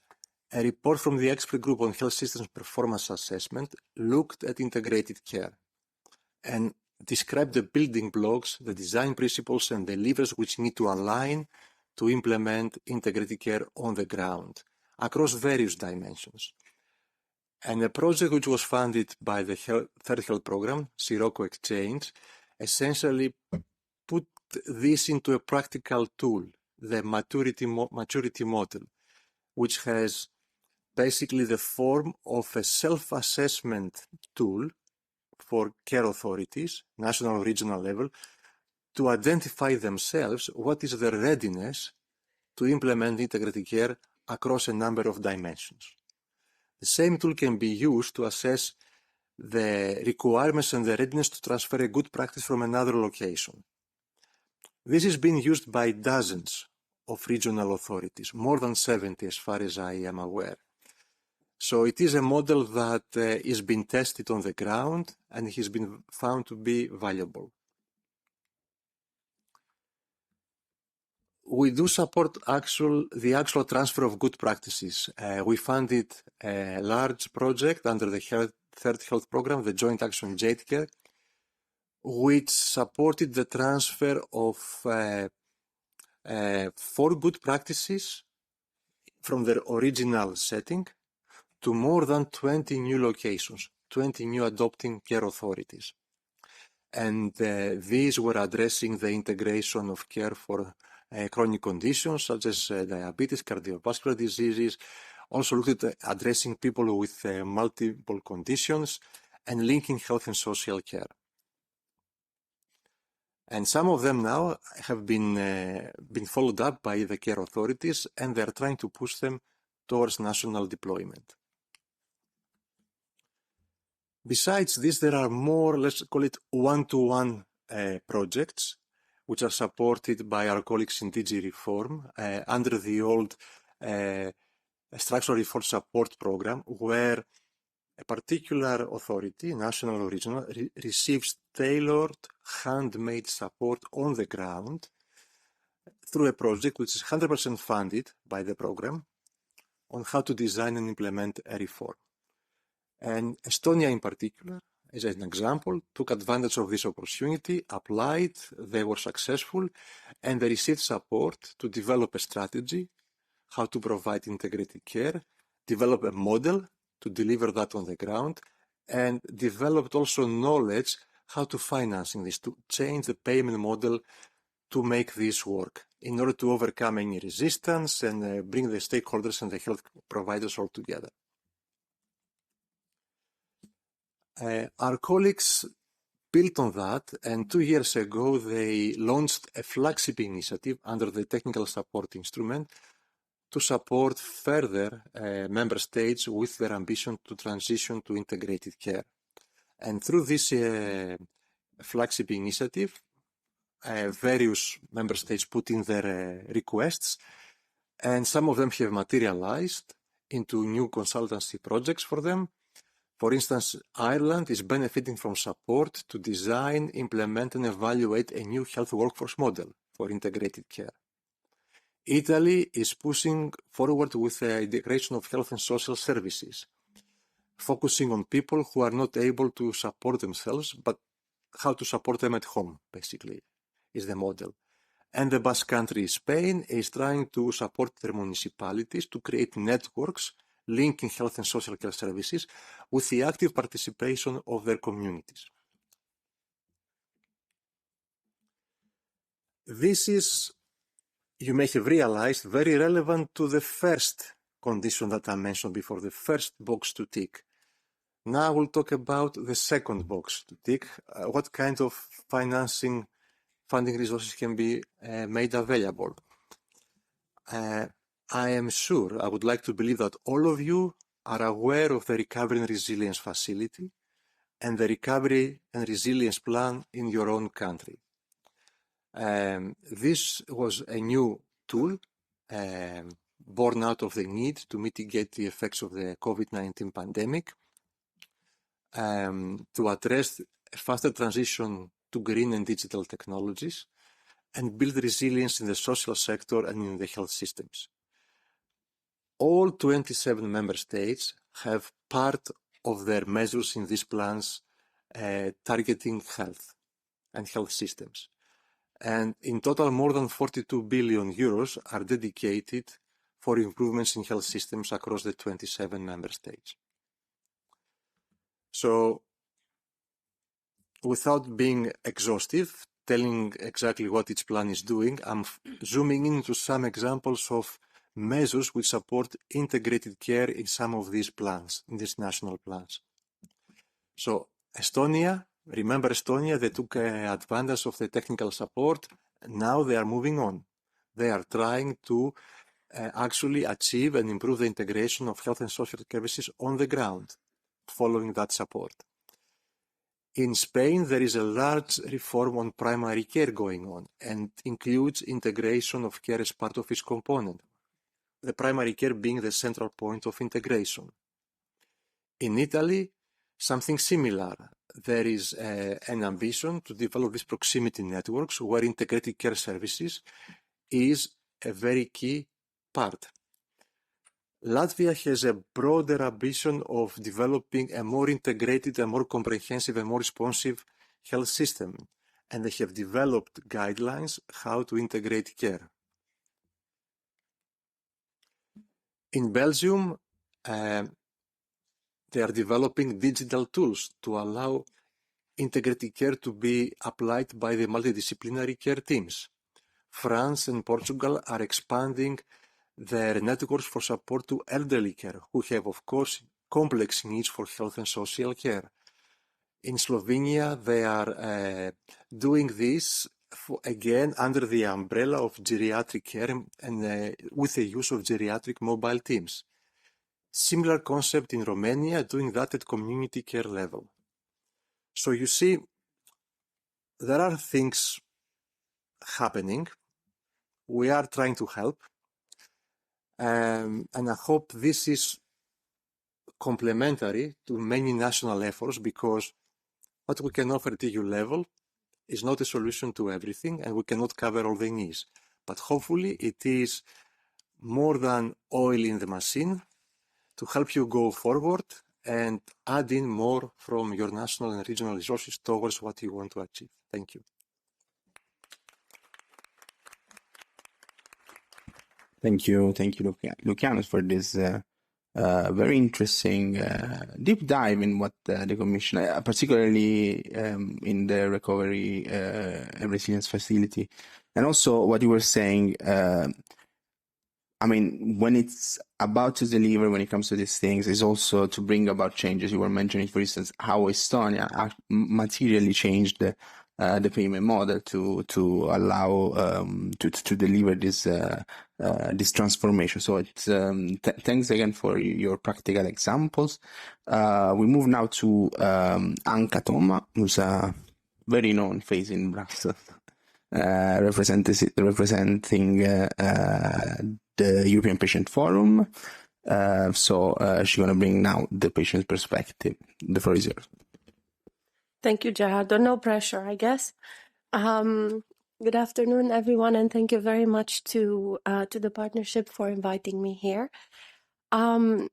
a report from the expert group on health systems performance assessment looked at integrated care and described the building blocks, the design principles, and the levers which need to align to implement integrated care on the ground across various dimensions. And a project which was funded by the Third Health Program, Sirocco Exchange, essentially put this into a practical tool, the maturity model, which has basically the form of a self-assessment tool for care authorities, national or regional level, to identify themselves what is their readiness to implement integrated care across a number of dimensions. The same tool can be used to assess the requirements and the readiness to transfer a good practice from another location. This is being used by dozens of regional authorities, more than 70 as far as I am aware. So it is a model that is being tested on the ground and has been found to be valuable. We do support the actual transfer of good practices. We funded a large project under the Third Health Program, the Joint Action Jade Care, which supported the transfer of 4 good practices from their original setting to more than 20 new locations, 20 new adopting care authorities. And these were addressing the integration of care for chronic conditions such as diabetes, cardiovascular diseases, also looked at addressing people with multiple conditions and linking health and social care. And some of them now have been followed up by the care authorities, and they're trying to push them towards national deployment. Besides this, there are more, let's call it one-to-one projects, which are supported by our colleagues in DG Reform under the old Structural Reform Support Program, where a particular authority, national or regional, receives tailored, handmade support on the ground through a project which is 100% funded by the program on how to design and implement a reform. And Estonia in particular, as an example, took advantage of this opportunity, applied, they were successful, and they received support to develop a strategy, how to provide integrated care, develop a model to deliver that on the ground, and developed also knowledge how to financing this, to change the payment model to make this work in order to overcome any resistance and bring the stakeholders and the health providers all together. Our colleagues built on that, and 2 years ago they launched a flagship initiative under the technical support instrument to support further member states with their ambition to transition to integrated care. And through this flagship initiative, various member states put in their requests, and some of them have materialized into new consultancy projects for them. For instance, Ireland is benefiting from support to design, implement, and evaluate a new health workforce model for integrated care. Italy is pushing forward with the integration of health and social services, focusing on people who are not able to support themselves, but how to support them at home, basically, is the model. And the Basque Country, Spain, is trying to support their municipalities to create networks linking health and social care services with the active participation of their communities. This is, you may have realized, very relevant to the first condition that I mentioned before, the first box to tick. Now we'll talk about the second box to tick, what kind of funding resources can be made available. I am sure, I would like to believe that all of you are aware of the Recovery and Resilience Facility and the Recovery and Resilience Plan in your own country. This was a new tool born out of the need to mitigate the effects of the COVID-19 pandemic, to address a faster transition to green and digital technologies, and build resilience in the social sector and in the health systems. All 27 member states have part of their measures in these plans targeting health and health systems. And in total, more than 42 billion euros are dedicated for improvements in health systems across the 27 member states. So, without being exhaustive, telling exactly what each plan is doing, I'm zooming into some examples of measures which support integrated care in some of these plans, in these national plans. So, Estonia, remember Estonia, they took advantage of the technical support. Now they are moving on. They are trying to actually achieve and improve the integration of health and social services on the ground, following that support. In Spain, there is a large reform on primary care going on and includes integration of care as part of its component, the primary care being the central point of integration. In Italy, something similar. There is an ambition to develop these proximity networks where integrated care services is a very key part. Latvia has a broader ambition of developing a more integrated and more comprehensive and more responsive health system, and they have developed guidelines how to integrate care. In Belgium, they are developing digital tools to allow integrated care to be applied by the multidisciplinary care teams. France and Portugal are expanding their networks for support to elderly care, who have, of course, complex needs for health and social care. In Slovenia, they are doing this, again, under the umbrella of geriatric care and with the use of geriatric mobile teams. Similar concept in Romania, doing that at community care level. So you see, there are things happening. We are trying to help. And I hope this is complementary to many national efforts, because what we can offer at EU level is not a solution to everything, and we cannot cover all the needs. But hopefully it is more than oil in the machine to help you go forward and add in more from your national and regional resources towards what you want to achieve. Thank you. Thank you, Lucianos, for this very interesting deep dive in what the Commission, particularly in the recovery and resilience facility, and also what you were saying. I mean, when it's about to deliver, when it comes to these things, is also to bring about changes. You were mentioning, for instance, how Estonia materially changed the payment model to allow to deliver this transformation. So it's thanks again for your practical examples. We move now to Anka Toma, who's a very known face in Brussels, representing the European Patient Forum. So she's going to bring now the patient perspective. The floor is yours. Thank you, Gerardo. No pressure, I guess. Good afternoon, everyone, and thank you very much to the partnership for inviting me here. I'm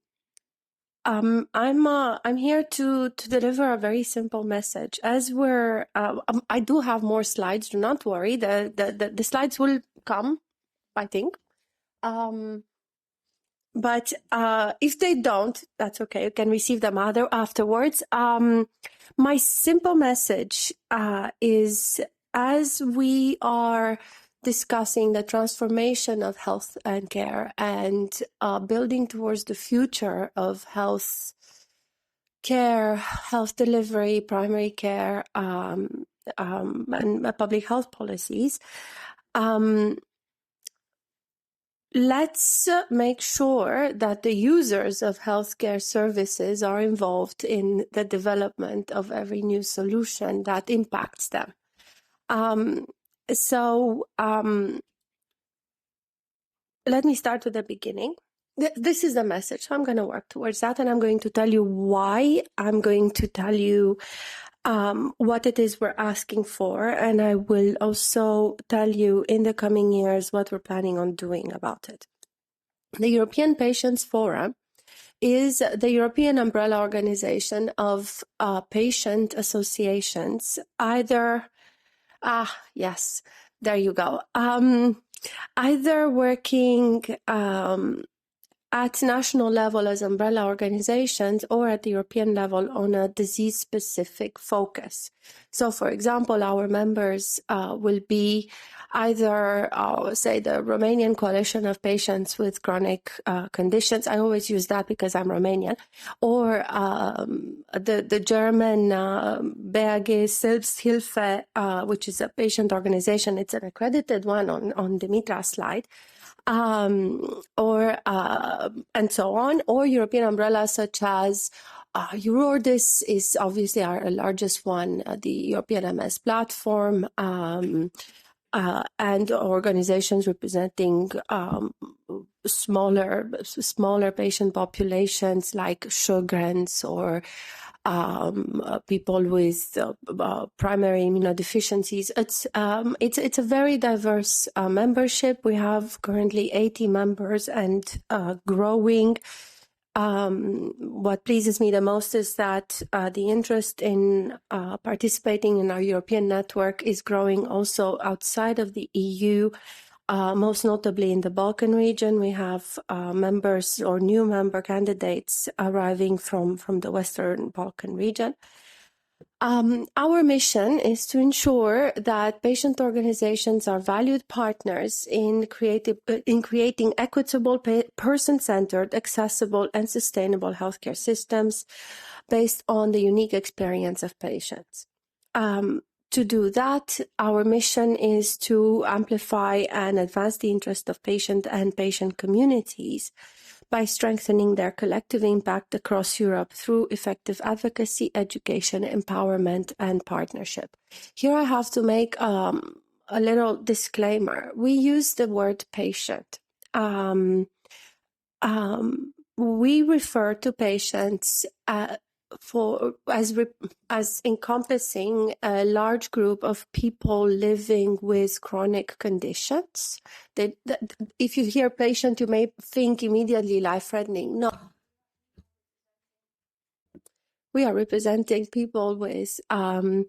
here to deliver a very simple message. As we're, I do have more slides. Do not worry. The slides will come, I think. But if they don't, that's okay. You can receive them afterwards. My simple message is, as we are discussing the transformation of health and care and building towards the future of health care, health delivery, primary care, and public health policies, let's make sure that the users of healthcare services are involved in the development of every new solution that impacts them. Let me start with the beginning. This is the message. So I'm going to work towards that, and I'm going to tell you why. I'm going to tell you what it is we're asking for, and I will also tell you in the coming years what we're planning on doing about it. The European Patients Forum is the European umbrella organization of patient associations, yes, there you go. Either working at national level as umbrella organizations or at the European level on a disease-specific focus. So, for example, our members will be either, say, the Romanian Coalition of Patients with Chronic Conditions. I always use that because I'm Romanian. Or the German BAG Selbsthilfe, which is a patient organization. It's an accredited one on Dimitra's slide. And so on, or European umbrellas such as Eurordis is obviously our largest one, the European MS platform, and organizations representing smaller patient populations like Sjögren's or people with primary immunodeficiencies. It's a very diverse membership. We have currently 80 members and growing. What pleases me the most is that the interest in participating in our European network is growing also outside of the EU. Most notably in the Balkan region, we have members or new member candidates arriving from the Western Balkan region. Our mission is to ensure that patient organizations are valued partners in creating equitable, person-centered, accessible, and sustainable healthcare systems based on the unique experience of patients. To do that, our mission is to amplify and advance the interest of patient and patient communities by strengthening their collective impact across Europe through effective advocacy, education, empowerment, and partnership. Here I have to make a little disclaimer. We use the word patient. We refer to patients as encompassing a large group of people living with chronic conditions. If you hear patient, you may think immediately life-threatening. No. We are representing people with all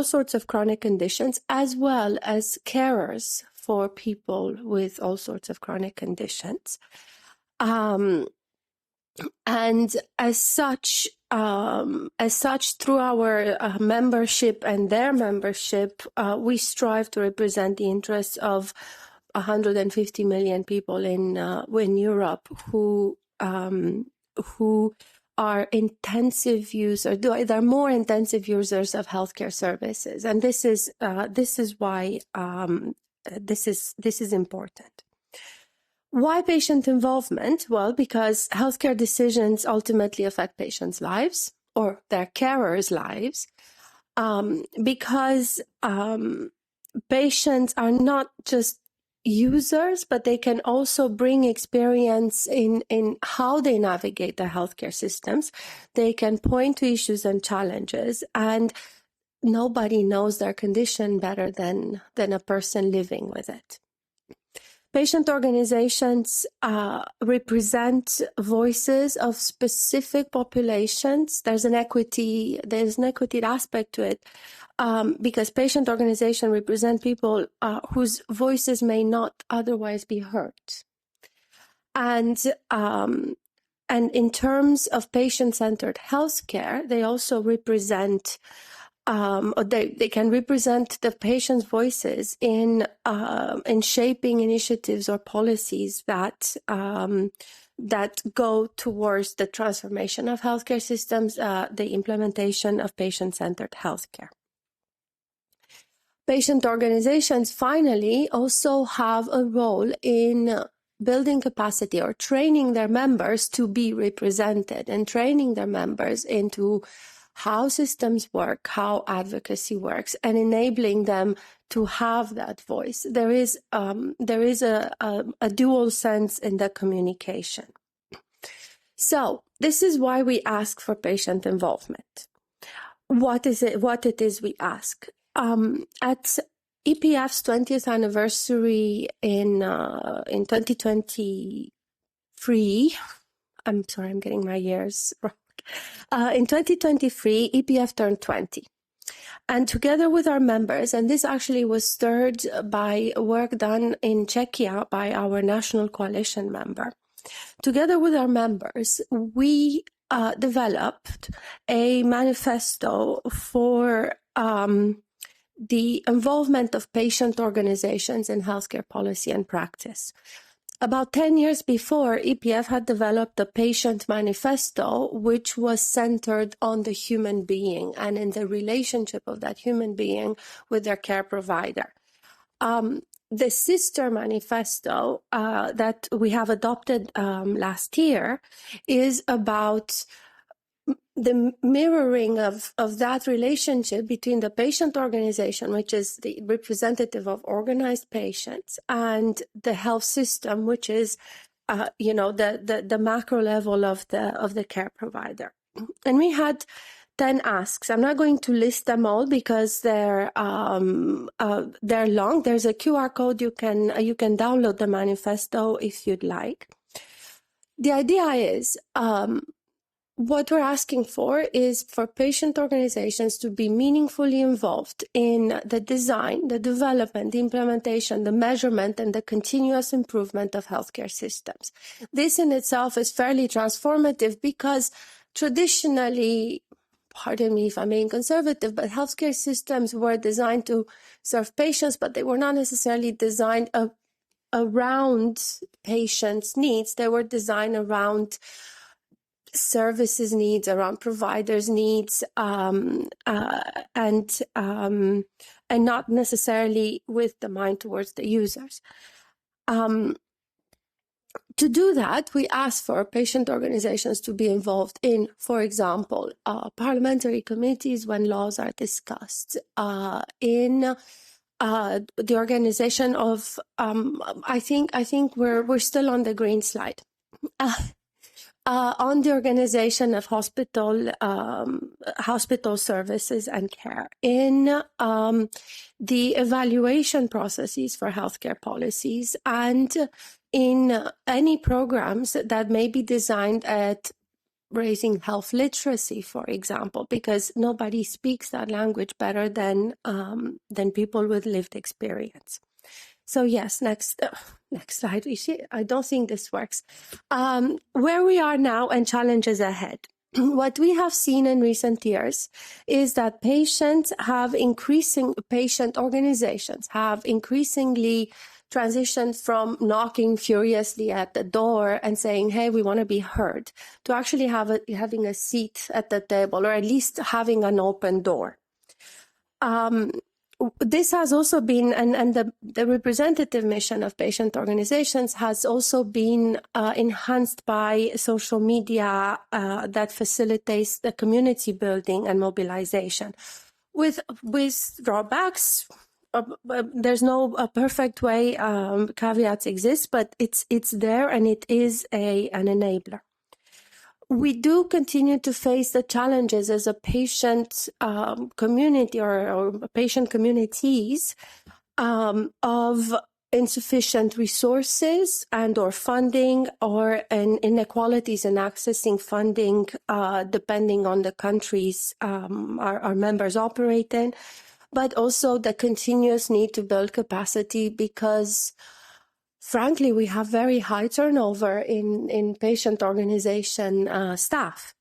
sorts of chronic conditions, as well as carers for people with all sorts of chronic conditions. And as such, through our membership and their membership, we strive to represent the interests of 150 million people in Europe who are intensive users. They're more intensive users of healthcare services, and this is why this is important. Why patient involvement? Well, because healthcare decisions ultimately affect patients' lives or their carers' lives, because patients are not just users, but they can also bring experience in how they navigate their healthcare systems. They can point to issues and challenges, and nobody knows their condition better than a person living with it. Patient organizations represent voices of specific populations. There's an equity aspect to it, because patient organizations represent people whose voices may not otherwise be heard. And in terms of patient-centered healthcare, they also represent they can represent the patient's voices in shaping initiatives or policies that go towards the transformation of healthcare systems, the implementation of patient-centered healthcare. Patient organizations, finally, also have a role in building capacity or training their members to be represented and training their members into how systems work, how advocacy works, and enabling them to have that voice. There is a dual sense in the communication. So this is why we ask for patient involvement. What it is we ask? At EPF's 20th anniversary in 2023, I'm sorry, I'm getting my years wrong. In 2023, EPF turned 20. And together with our members, and this actually was stirred by work done in Czechia by our national coalition member, together with our members, we developed a manifesto for the involvement of patient organizations in healthcare policy and practice. About 10 years before, EPF had developed a patient manifesto, which was centered on the human being and in the relationship of that human being with their care provider. The sister manifesto that we have adopted last year is about the mirroring of that relationship between the patient organization, which is the representative of organized patients, and the health system, which is, the macro level of the care provider. And we had 10 asks. I'm not going to list them all because they're long. There's a QR code. You can download the manifesto if you'd like. The idea is, what we're asking for is for patient organizations to be meaningfully involved in the design, the development, the implementation, the measurement, and the continuous improvement of healthcare systems. This in itself is fairly transformative because traditionally, pardon me if I'm being conservative, but healthcare systems were designed to serve patients, but they were not necessarily designed around patients' needs. They were designed around services needs, around providers' needs, and not necessarily with the mind towards the users. To do that, we ask for patient organizations to be involved in, for example, parliamentary committees when laws are discussed, in the organization of, I think we're still on the green slide. On the organization of hospital services and care, in the evaluation processes for healthcare policies, and in any programs that may be designed at raising health literacy, for example, because nobody speaks that language better than people with lived experience. So yes, next slide. I don't think this works. Where we are now and challenges ahead. What we have seen in recent years is that patient organizations have increasingly transitioned from knocking furiously at the door and saying, hey, we want to be heard, to actually having a seat at the table, or at least having an open door. This has also been, and the representative mission of patient organizations has also been enhanced by social media that facilitates the community building and mobilization. With drawbacks, there's no perfect way, caveats exist, but it's there, and it is an enabler. We do continue to face the challenges as a patient community or patient communities of insufficient resources and or funding, or inequalities in accessing funding depending on the countries our members operate in, but also the continuous need to build capacity because frankly, we have very high turnover in patient organization staff.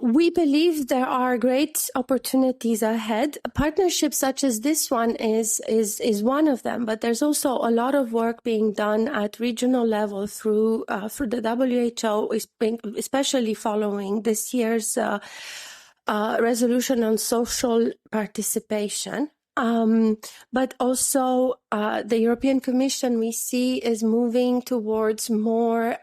We believe there are great opportunities ahead. Partnerships such as this one is one of them, but there's also a lot of work being done at regional level through the WHO, especially following this year's resolution on social participation. But also the European Commission we see is moving towards more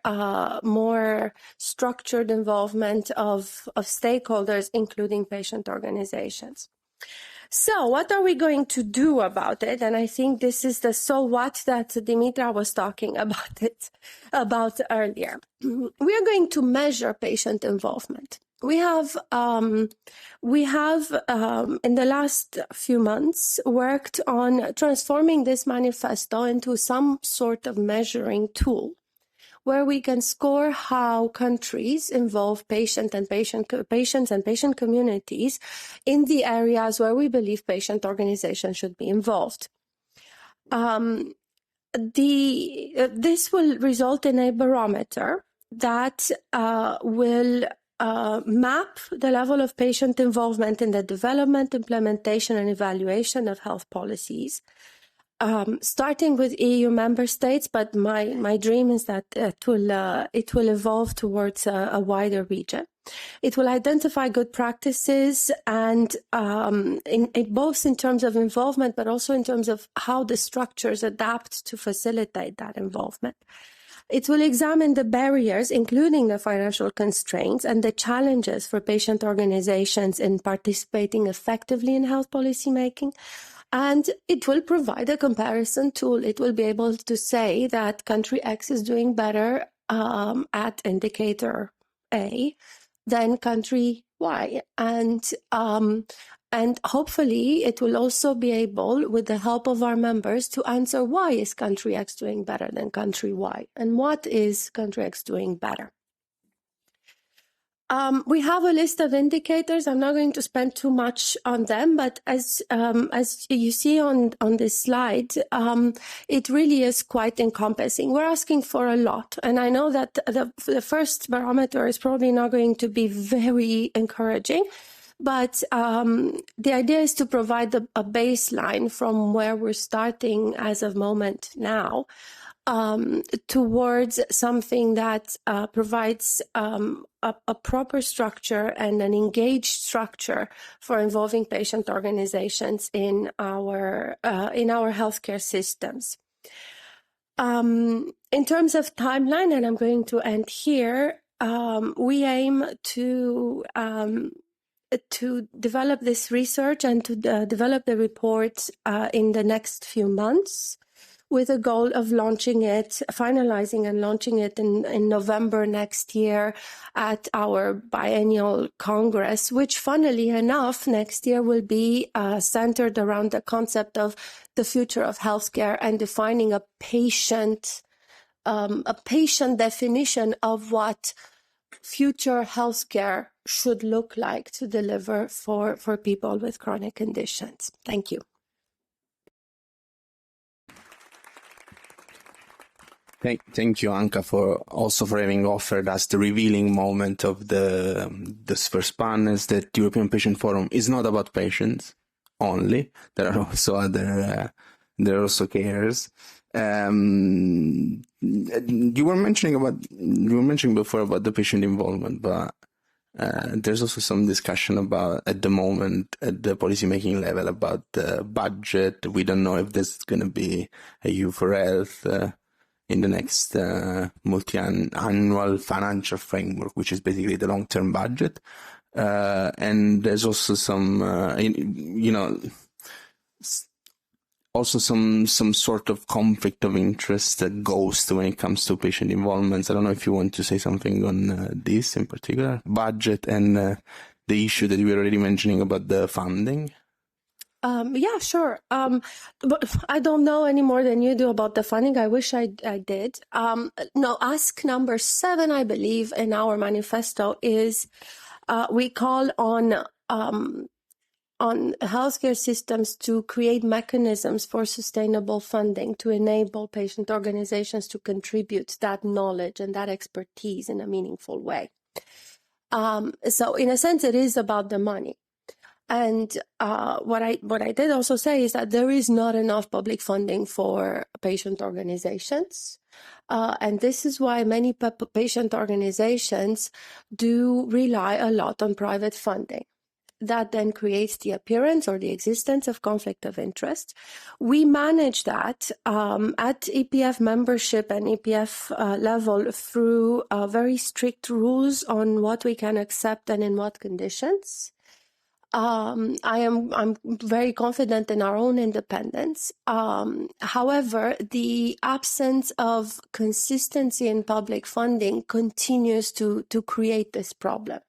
structured involvement of stakeholders, including patient organizations. So what are we going to do about it? And I think this is the so what that Dimitra was talking about earlier. We are going to measure patient involvement. We have in the last few months worked on transforming this manifesto into some sort of measuring tool where we can score how countries involve patients and patient communities in the areas where we believe patient organizations should be involved. This will result in a barometer that will map the level of patient involvement in the development, implementation, and evaluation of health policies, starting with EU member states. But my dream is that it will evolve towards a wider region. It will identify good practices, and both in terms of involvement, but also in terms of how the structures adapt to facilitate that involvement. It will examine the barriers, including the financial constraints and the challenges for patient organizations in participating effectively in health policy making. And it will provide a comparison tool. It will be able to say that country X is doing better at indicator A than country Y. And hopefully it will also be able, with the help of our members, to answer why is country X doing better than country Y, and what is country X doing better. We have a list of indicators. I'm not going to spend too much on them, but as you see on this slide, it really is quite encompassing. We're asking for a lot, and I know that the first barometer is probably not going to be very encouraging. But the idea is to provide a baseline from where we're starting as of moment now towards something that provides a proper structure and an engaged structure for involving patient organizations in our healthcare systems. In terms of timeline, and I'm going to end here, we aim to develop this research and to develop the report in the next few months, with a goal of finalizing and launching it in November next year at our biennial Congress, which funnily enough next year will be centered around the concept of the future of healthcare and defining a patient definition of what future healthcare should look like to deliver for people with chronic conditions. Thank you. Thank you, Anka, for having offered us the revealing moment of this first panel. That European Patient Forum is not about patients only. There are also carers. You were mentioning before about the patient involvement, but there's also some discussion about at the moment at the policymaking level about the budget. We don't know if there's going to be a EU for Health in the next multi-annual financial framework, which is basically the long-term budget. And there's also some, some sort of conflict of interest that goes when it comes to patient involvement. I don't know if you want to say something on this in particular, budget and the issue that we were already mentioning about the funding. Yeah, sure. But I don't know any more than you do about the funding. I wish I did. No, ask number 7, I believe, in our manifesto is we call on healthcare systems to create mechanisms for sustainable funding to enable patient organizations to contribute that knowledge and that expertise in a meaningful way. So in a sense, it is about the money. And what I did also say is that there is not enough public funding for patient organizations. And this is why many patient organizations do rely a lot on private funding. That then creates the appearance or the existence of conflict of interest. We manage that at EPF membership and EPF level through very strict rules on what we can accept and in what conditions. I'm very confident in our own independence. However, the absence of consistency in public funding continues to create this problem.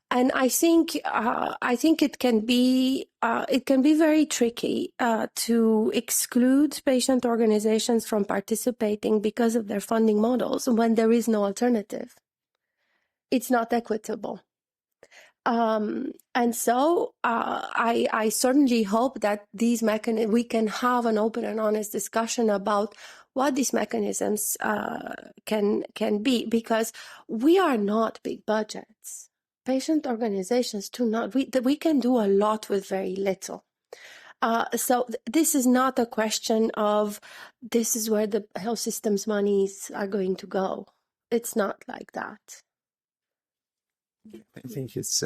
And I think it can be very tricky to exclude patient organizations from participating because of their funding models when there is no alternative. It's not equitable. And so I certainly hope that these mechanisms, we can have an open and honest discussion about what these mechanisms can be, because we are not big budgets. Patient organizations do not. We can do a lot with very little. So this is not a question of this is where the health system's monies are going to go. It's not like that. I think it's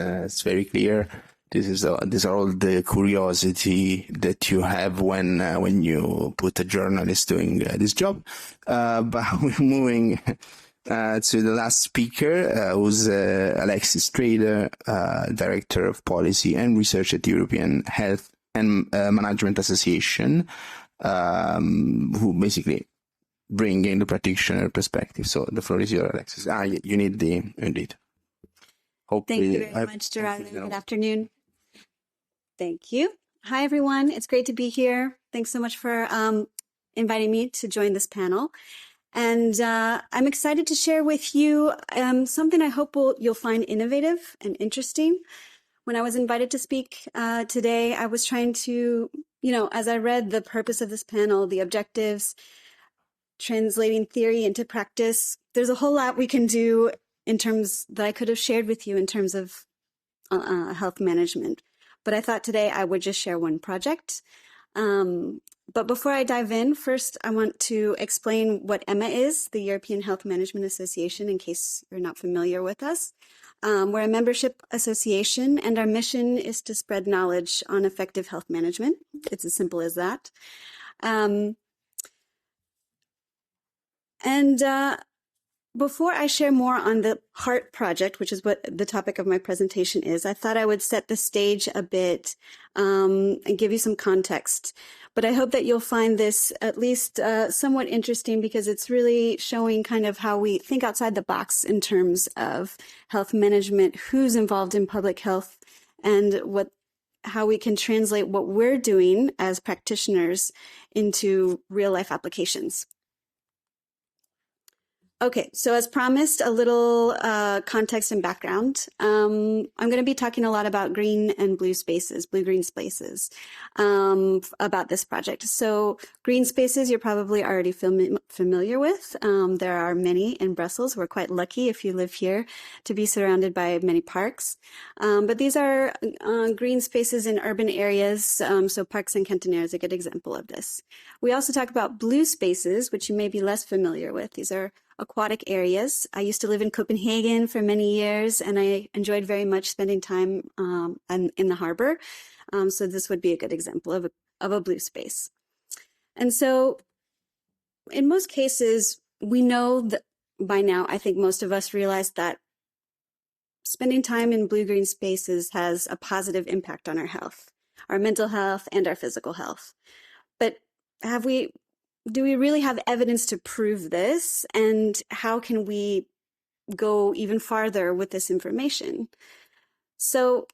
very clear. These are all the curiosity that you have when you put a journalist doing this job. But we're moving to the last speaker, who's Alexis Trader, Director of Policy and Research at the European Health and Management Association, who basically bring in the practitioner perspective. So the floor is yours, Alexis. You need indeed. Thank you very much, Gerardo. Good afternoon. Thank you. Hi, everyone. It's great to be here. Thanks so much for inviting me to join this panel. And I'm excited to share with you something I hope you'll find innovative and interesting. When I was invited to speak today, I was trying to, as I read the purpose of this panel, the objectives, translating theory into practice, there's a whole lot we can do in terms that I could have shared with you in terms of health management. But I thought today I would just share one project. But before I dive in, first I want to explain what EMA is, the European Health Management Association, in case you're not familiar with us. We're a membership association, and our mission is to spread knowledge on effective health management. It's as simple as that. And before I share more on the HEART project, which is what the topic of my presentation is, I thought I would set the stage a bit and give you some context. But I hope that you'll find this at least somewhat interesting, because it's really showing kind of how we think outside the box in terms of health management, who's involved in public health, and how we can translate what we're doing as practitioners into real life applications. Okay, so as promised, a little context and background. I'm going to be talking a lot about green and blue spaces, blue-green spaces, about this project. So green spaces, you're probably already familiar with. There are many in Brussels. We're quite lucky, if you live here, to be surrounded by many parks. But these are green spaces in urban areas, so parks in Cantonaire is a good example of this. We also talk about blue spaces, which you may be less familiar with. These are aquatic areas. I used to live in Copenhagen for many years, and I enjoyed very much spending time in the harbor. So this would be a good example of a blue space. And so in most cases, we know that by now, I think most of us realize that spending time in blue-green spaces has a positive impact on our health, our mental health, and our physical health. But do we really have evidence to prove this? And how can we go even farther with this information? So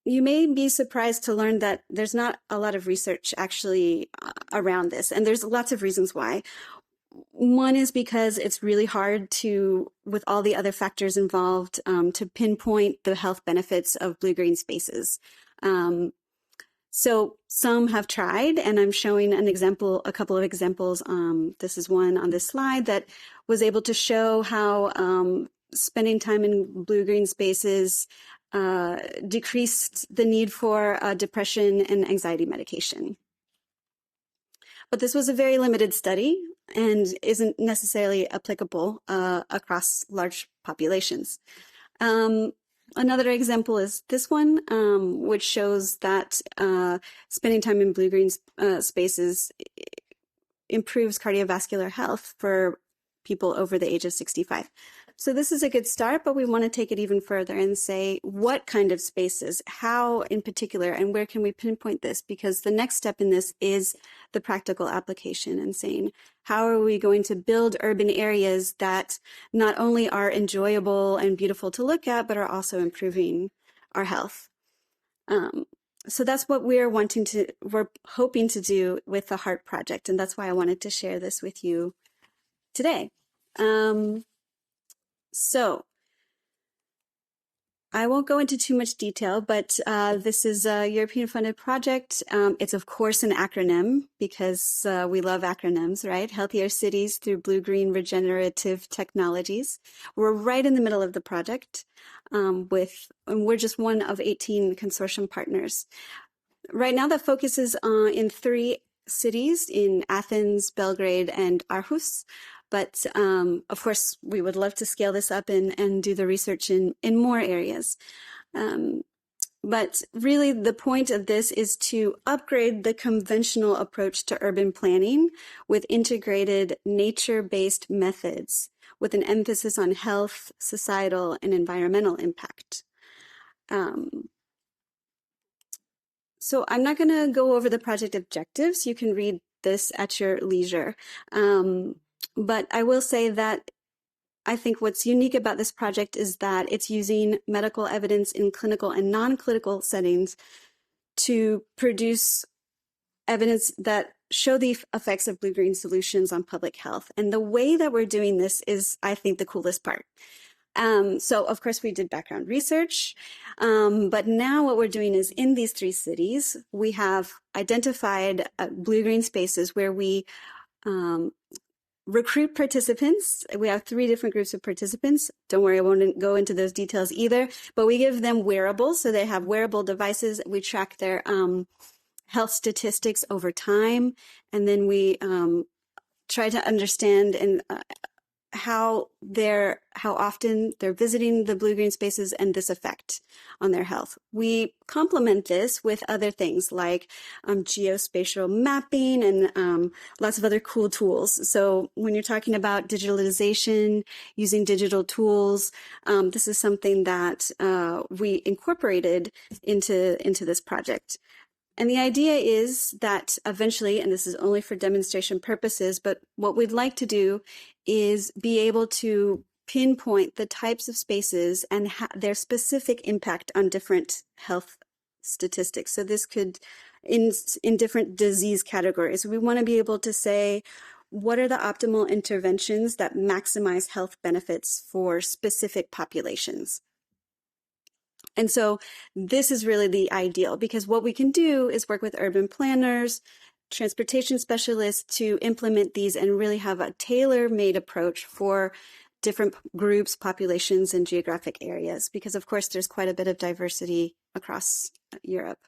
you may be surprised to learn that there's not a lot of research actually around this. And there's lots of reasons why. One is because it's really hard to, with all the other factors involved, to pinpoint the health benefits of blue-green spaces. So some have tried, and I'm showing a couple of examples. This is one on this slide that was able to show how spending time in blue-green spaces decreased the need for depression and anxiety medication. But this was a very limited study and isn't necessarily applicable across large populations. Another example is this one, which shows that spending time in blue-green spaces improves cardiovascular health for people over the age of 65. So this is a good start, but we want to take it even further and say what kind of spaces, how in particular, and where can we pinpoint this? Because the next step in this is the practical application and saying, how are we going to build urban areas that not only are enjoyable and beautiful to look at, but are also improving our health? So that's what we're hoping to do with the HEART project. And that's why I wanted to share this with you today. So I won't go into too much detail, but this is a European-funded project. It's, of course, an acronym because we love acronyms, right? Healthier Cities Through Blue-Green Regenerative Technologies. We're right in the middle of the project, and we're just one of 18 consortium partners. Right now, the focus is in 3 cities, in Athens, Belgrade, and Aarhus. But of course, we would love to scale this up and do the research in more areas. But really, the point of this is to upgrade the conventional approach to urban planning with integrated nature-based methods with an emphasis on health, societal, and environmental impact. So I'm not going to go over the project objectives. You can read this at your leisure. But I will say that I think what's unique about this project is that it's using medical evidence in clinical and non-clinical settings to produce evidence that show the effects of blue-green solutions on public health. And the way that we're doing this is, I think, the coolest part. So, of course, we did background research, but now what we're doing is in these 3 cities, we have identified blue-green spaces where we recruit participants. We have 3 different groups of participants. Don't worry, I won't go into those details either, but we give them wearables. So they have wearable devices. We track their health statistics over time. And then we try to understand and how often they're visiting the blue-green spaces and this effect on their health. We complement this with other things like geospatial mapping and lots of other cool tools. So when you're talking about digitalization, using digital tools, this is something that we incorporated into this project. And the idea is that eventually, and this is only for demonstration purposes, but what we'd like to do is be able to pinpoint the types of spaces and their specific impact on different health statistics. So this could, in different disease categories, we want to be able to say, what are the optimal interventions that maximize health benefits for specific populations? And so this is really the ideal, because what we can do is work with urban planners, transportation specialists to implement these and really have a tailor-made approach for different groups, populations, and geographic areas, because of course there's quite a bit of diversity across Europe.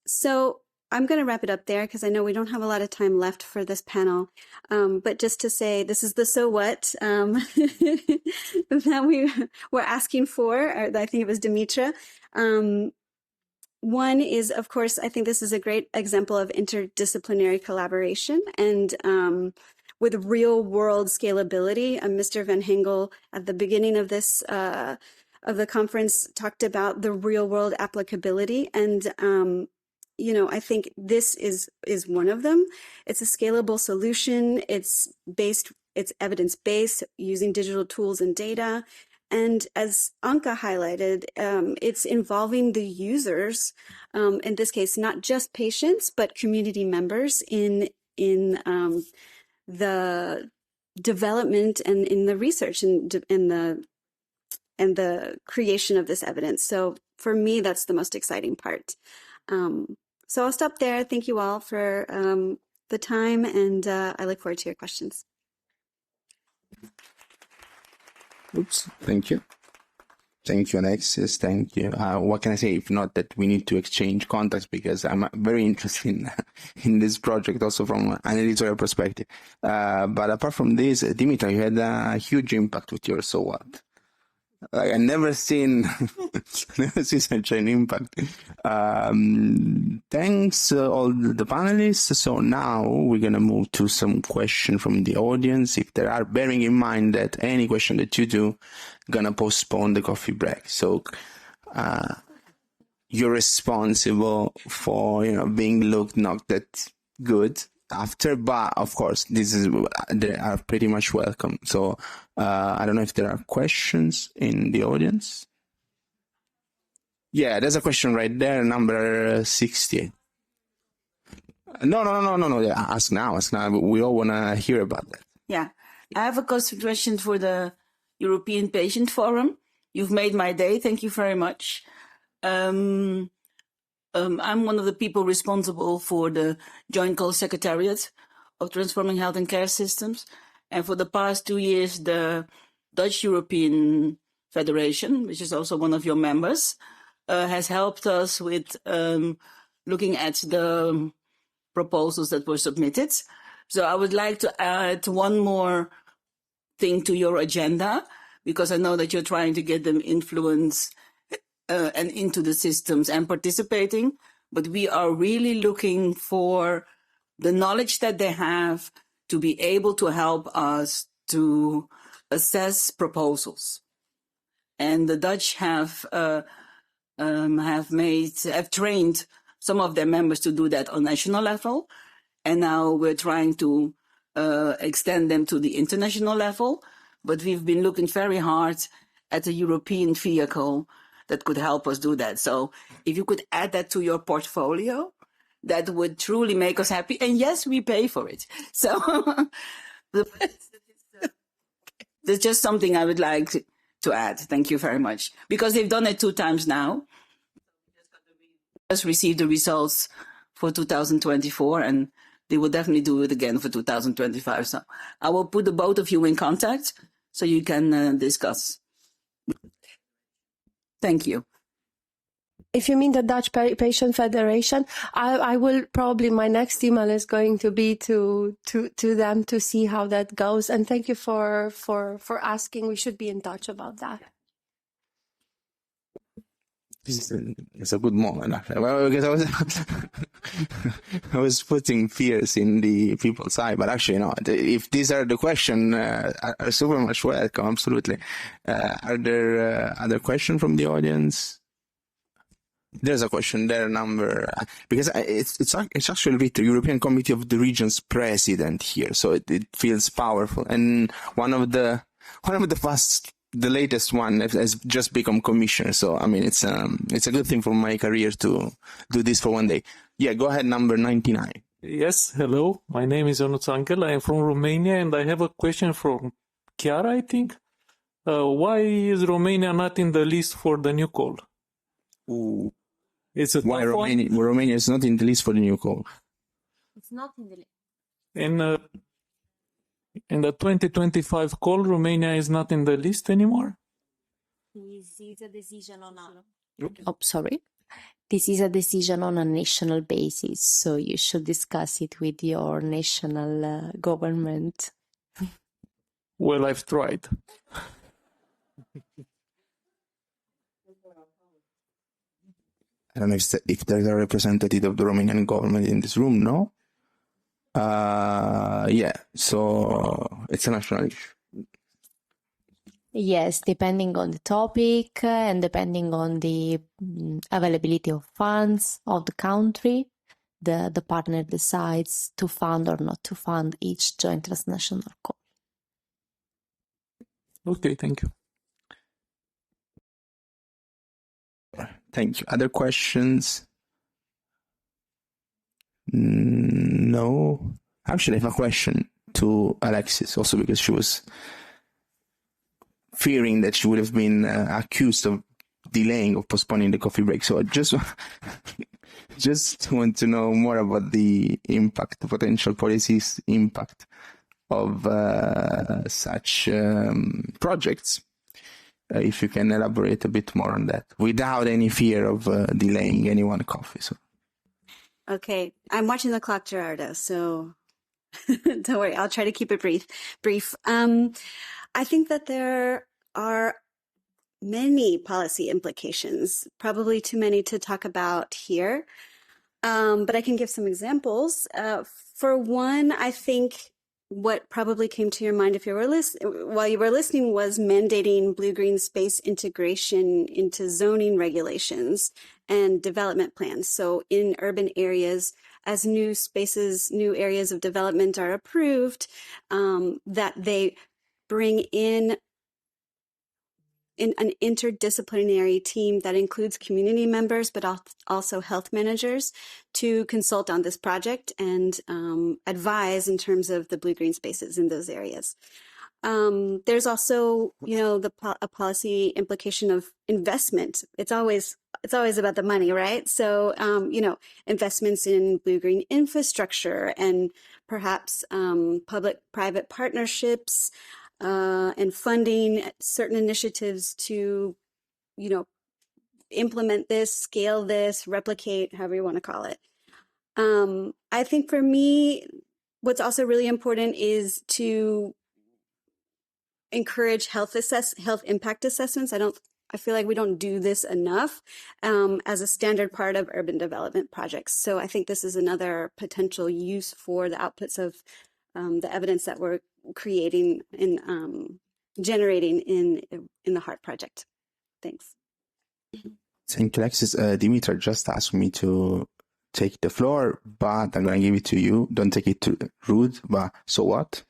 So I'm going to wrap it up there because I know we don't have a lot of time left for this panel. But just to say, this is the so what that we were asking for, or I think it was Dimitra. One is, of course, I think this is a great example of interdisciplinary collaboration and with real world scalability. Mr. Van Hengel at the beginning of this of the conference talked about the real world applicability, and I think this is one of them. It's a scalable solution. It's evidence-based, using digital tools and data. And as Anka highlighted, it's involving the users, in this case, not just patients, but community members in the development and in the research and the creation of this evidence. So for me, that's the most exciting part. So I'll stop there. Thank you all for the time, and I look forward to your questions. Oops, thank you. Thank you, Alexis. Thank you. What can I say? If not that we need to exchange contacts, because I'm very interested in this project also from an editorial perspective. But apart from this, Dimitra, you had a huge impact with your So What. Like, I never seen such an impact. Thanks all the panelists. So now we're gonna move to some question from the audience. If there are, bearing in mind that any question that you do, gonna postpone the coffee break. So you're responsible for being looked not that good after, but of course they are pretty much welcome. So I don't know if there are questions in the audience. Yeah, there's a question right there, number 68. No. Yeah, ask now. We all want to hear about that. Yeah, I have a question for the European Patient Forum. You've made my day. Thank you very much. I'm one of the people responsible for the Joint Call Secretariat of Transforming Health and Care Systems. And for the past 2 years, the Dutch European Federation, which is also one of your members, has helped us with looking at the proposals that were submitted. So I would like to add one more thing to your agenda, because I know that you're trying to get them influence and into the systems and participating, but we are really looking for the knowledge that they have to be able to help us to assess proposals. And the Dutch have trained some of their members to do that on national level, and now we're trying to extend them to the international level. But we've been looking very hard at a European vehicle that could help us do that. So if you could add that to your portfolio, that would truly make us happy. And yes, we pay for it. So there's just something I would like to add. Thank you very much. Because they've done it 2 times now. Just received the results for 2024, and they will definitely do it again for 2025. So I will put the both of you in contact so you can discuss. Thank you. If you mean the Dutch Patient Federation, I will probably, my next email is going to be to them to see how that goes. And thank you for asking. We should be in touch about that. It's a good moment, actually. Well, because I was putting fears in the people's side, but actually, no. If these are the questions, are super much welcome. Absolutely. Are there other questions from the audience? There's a question there, number because it's actually with the European Committee of the Regions president here, so it feels powerful. And one of the the latest one has just become commissioner. So I mean, it's a good thing for my career to do this for one day. Yeah, go ahead, number 99. Yes, hello. My name is Ionuț Angel. I am from Romania, and I have a question from Chiara, I think. Why is Romania not in the list for the new call? Ooh. It's a Why Romania is not in the list for the new call? It's not in the list. In the 2025 call, Romania is not in the list anymore? This is a decision on This is a decision on a national basis, so you should discuss it with your national government. Well, I've tried. I don't know if there's a representative of the Romanian government in this room, no? Yeah, so it's a national issue. Yes, depending on the topic and depending on the availability of funds of the country, the partner decides to fund or not to fund each joint transnational call. Okay, thank you. Thank you. Other questions? No. Actually, I have a question to Alexis, also because she was fearing that she would have been accused of delaying or postponing the coffee break. So I just want to know more about the impact, the potential policies impact of such projects. If you can elaborate a bit more on that, without any fear of delaying anyone coffee. So. Okay, I'm watching the clock, Gerardo, so don't worry. I'll try to keep it brief. I think that there are many policy implications, probably too many to talk about here, but I can give some examples. For one, I think what probably came to your mind if you were while you were listening was mandating blue-green space integration into zoning regulations and development plans. So in urban areas, as new areas of development are approved, that they bring in an interdisciplinary team that includes community members, but also health managers to consult on this project and advise in terms of the blue-green spaces in those areas. There's also, a policy implication of investment. It's always about the money, right? So, investments in blue-green infrastructure and perhaps public-private partnerships, and funding certain initiatives to, implement this, scale this, replicate, however you want to call it. I think for me, what's also really important is to encourage health impact assessments. I feel like we don't do this enough as a standard part of urban development projects. So I think this is another potential use for the outputs of the evidence that we're creating and generating in the HEART project. Thanks. Thank you, Alexis. Dimitra just asked me to take the floor, but I'm going to give it to you. Don't take it too rude, but so what?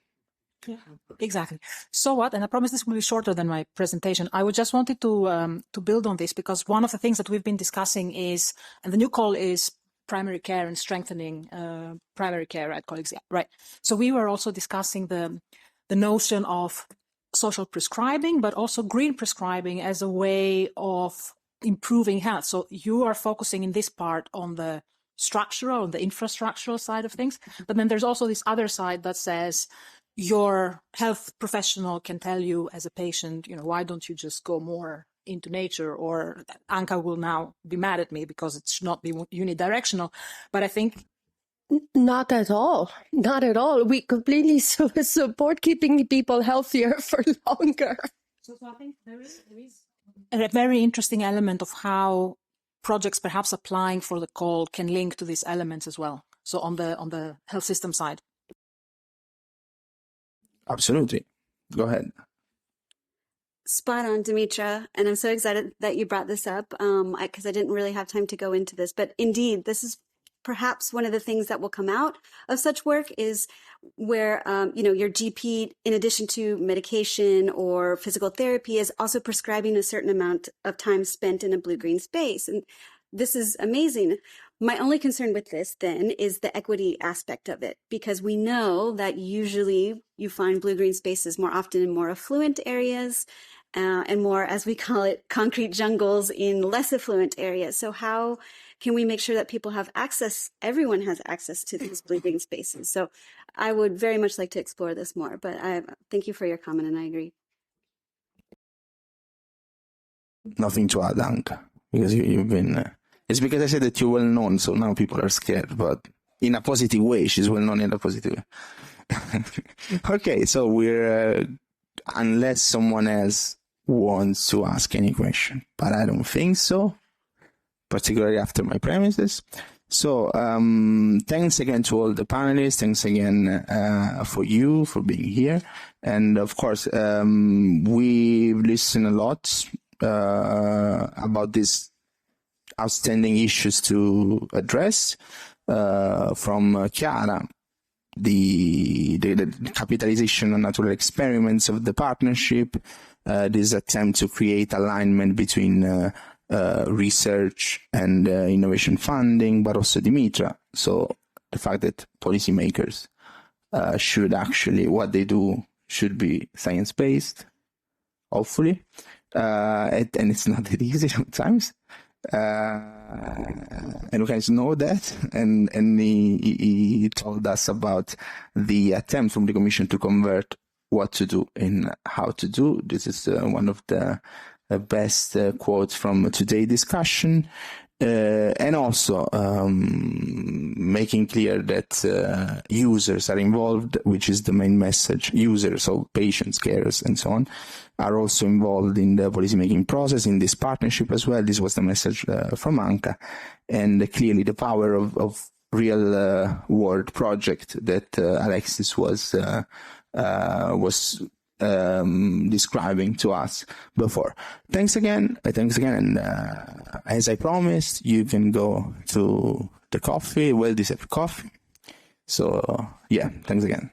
Yeah, exactly. So what? And I promise this will be shorter than my presentation. I would just wanted to build on this because one of the things that we've been discussing is, and the new call is primary care and strengthening primary care, right, colleagues? Yeah, right. So we were also discussing the notion of social prescribing, but also green prescribing as a way of improving health. So you are focusing in this part on the structural, on the infrastructural side of things. But then there's also this other side that says your health professional can tell you as a patient, why don't you just go more into nature, or Anka will now be mad at me because it should not be unidirectional. But I think not at all. Not at all. We completely support keeping people healthier for longer. So I think there is a very interesting element of how projects perhaps applying for the call can link to these elements as well. So on the health system side. Absolutely. Go ahead. Spot on, Dimitra. And I'm so excited that you brought this up because I didn't really have time to go into this. But indeed, this is perhaps one of the things that will come out of such work is where, your GP, in addition to medication or physical therapy, is also prescribing a certain amount of time spent in a blue-green space. And this is amazing. My only concern with this then is the equity aspect of it, because we know that usually you find blue-green spaces more often in more affluent areas and more, as we call it, concrete jungles in less affluent areas. So how can we make sure that people have access, everyone has access to these blue-green spaces? So I would very much like to explore this more, but I thank you for your comment and I agree. Nothing to add, Anka, because you've been... it's because I said that you're well known, so now people are scared, but in a positive way. She's well known in a positive way. Okay, so we're... unless someone else wants to ask any question, but I don't think so, particularly after my premises. So thanks again to all the panelists. Thanks again for you for being here. And of course, we've listened a lot about these outstanding issues to address from Chiara, the capitalization on natural experiments of the partnership, this attempt to create alignment between research and innovation funding, but also Dimitra. So the fact that policymakers should actually, what they do should be science-based, hopefully. And it's not that easy sometimes. And you guys know that, and he told us about the attempt from the Commission to convert what to do and how to do. This is one of the best quotes from today's discussion, and also making clear that users are involved, which is the main message. Users, so patients, carers, and so on, are also involved in the policymaking process, in this partnership as well. This was the message from Anka, and clearly the power of real world project that Alexis was describing to us before. Thanks again, and as I promised, you can go to the coffee, well-deserved coffee. So yeah, thanks again.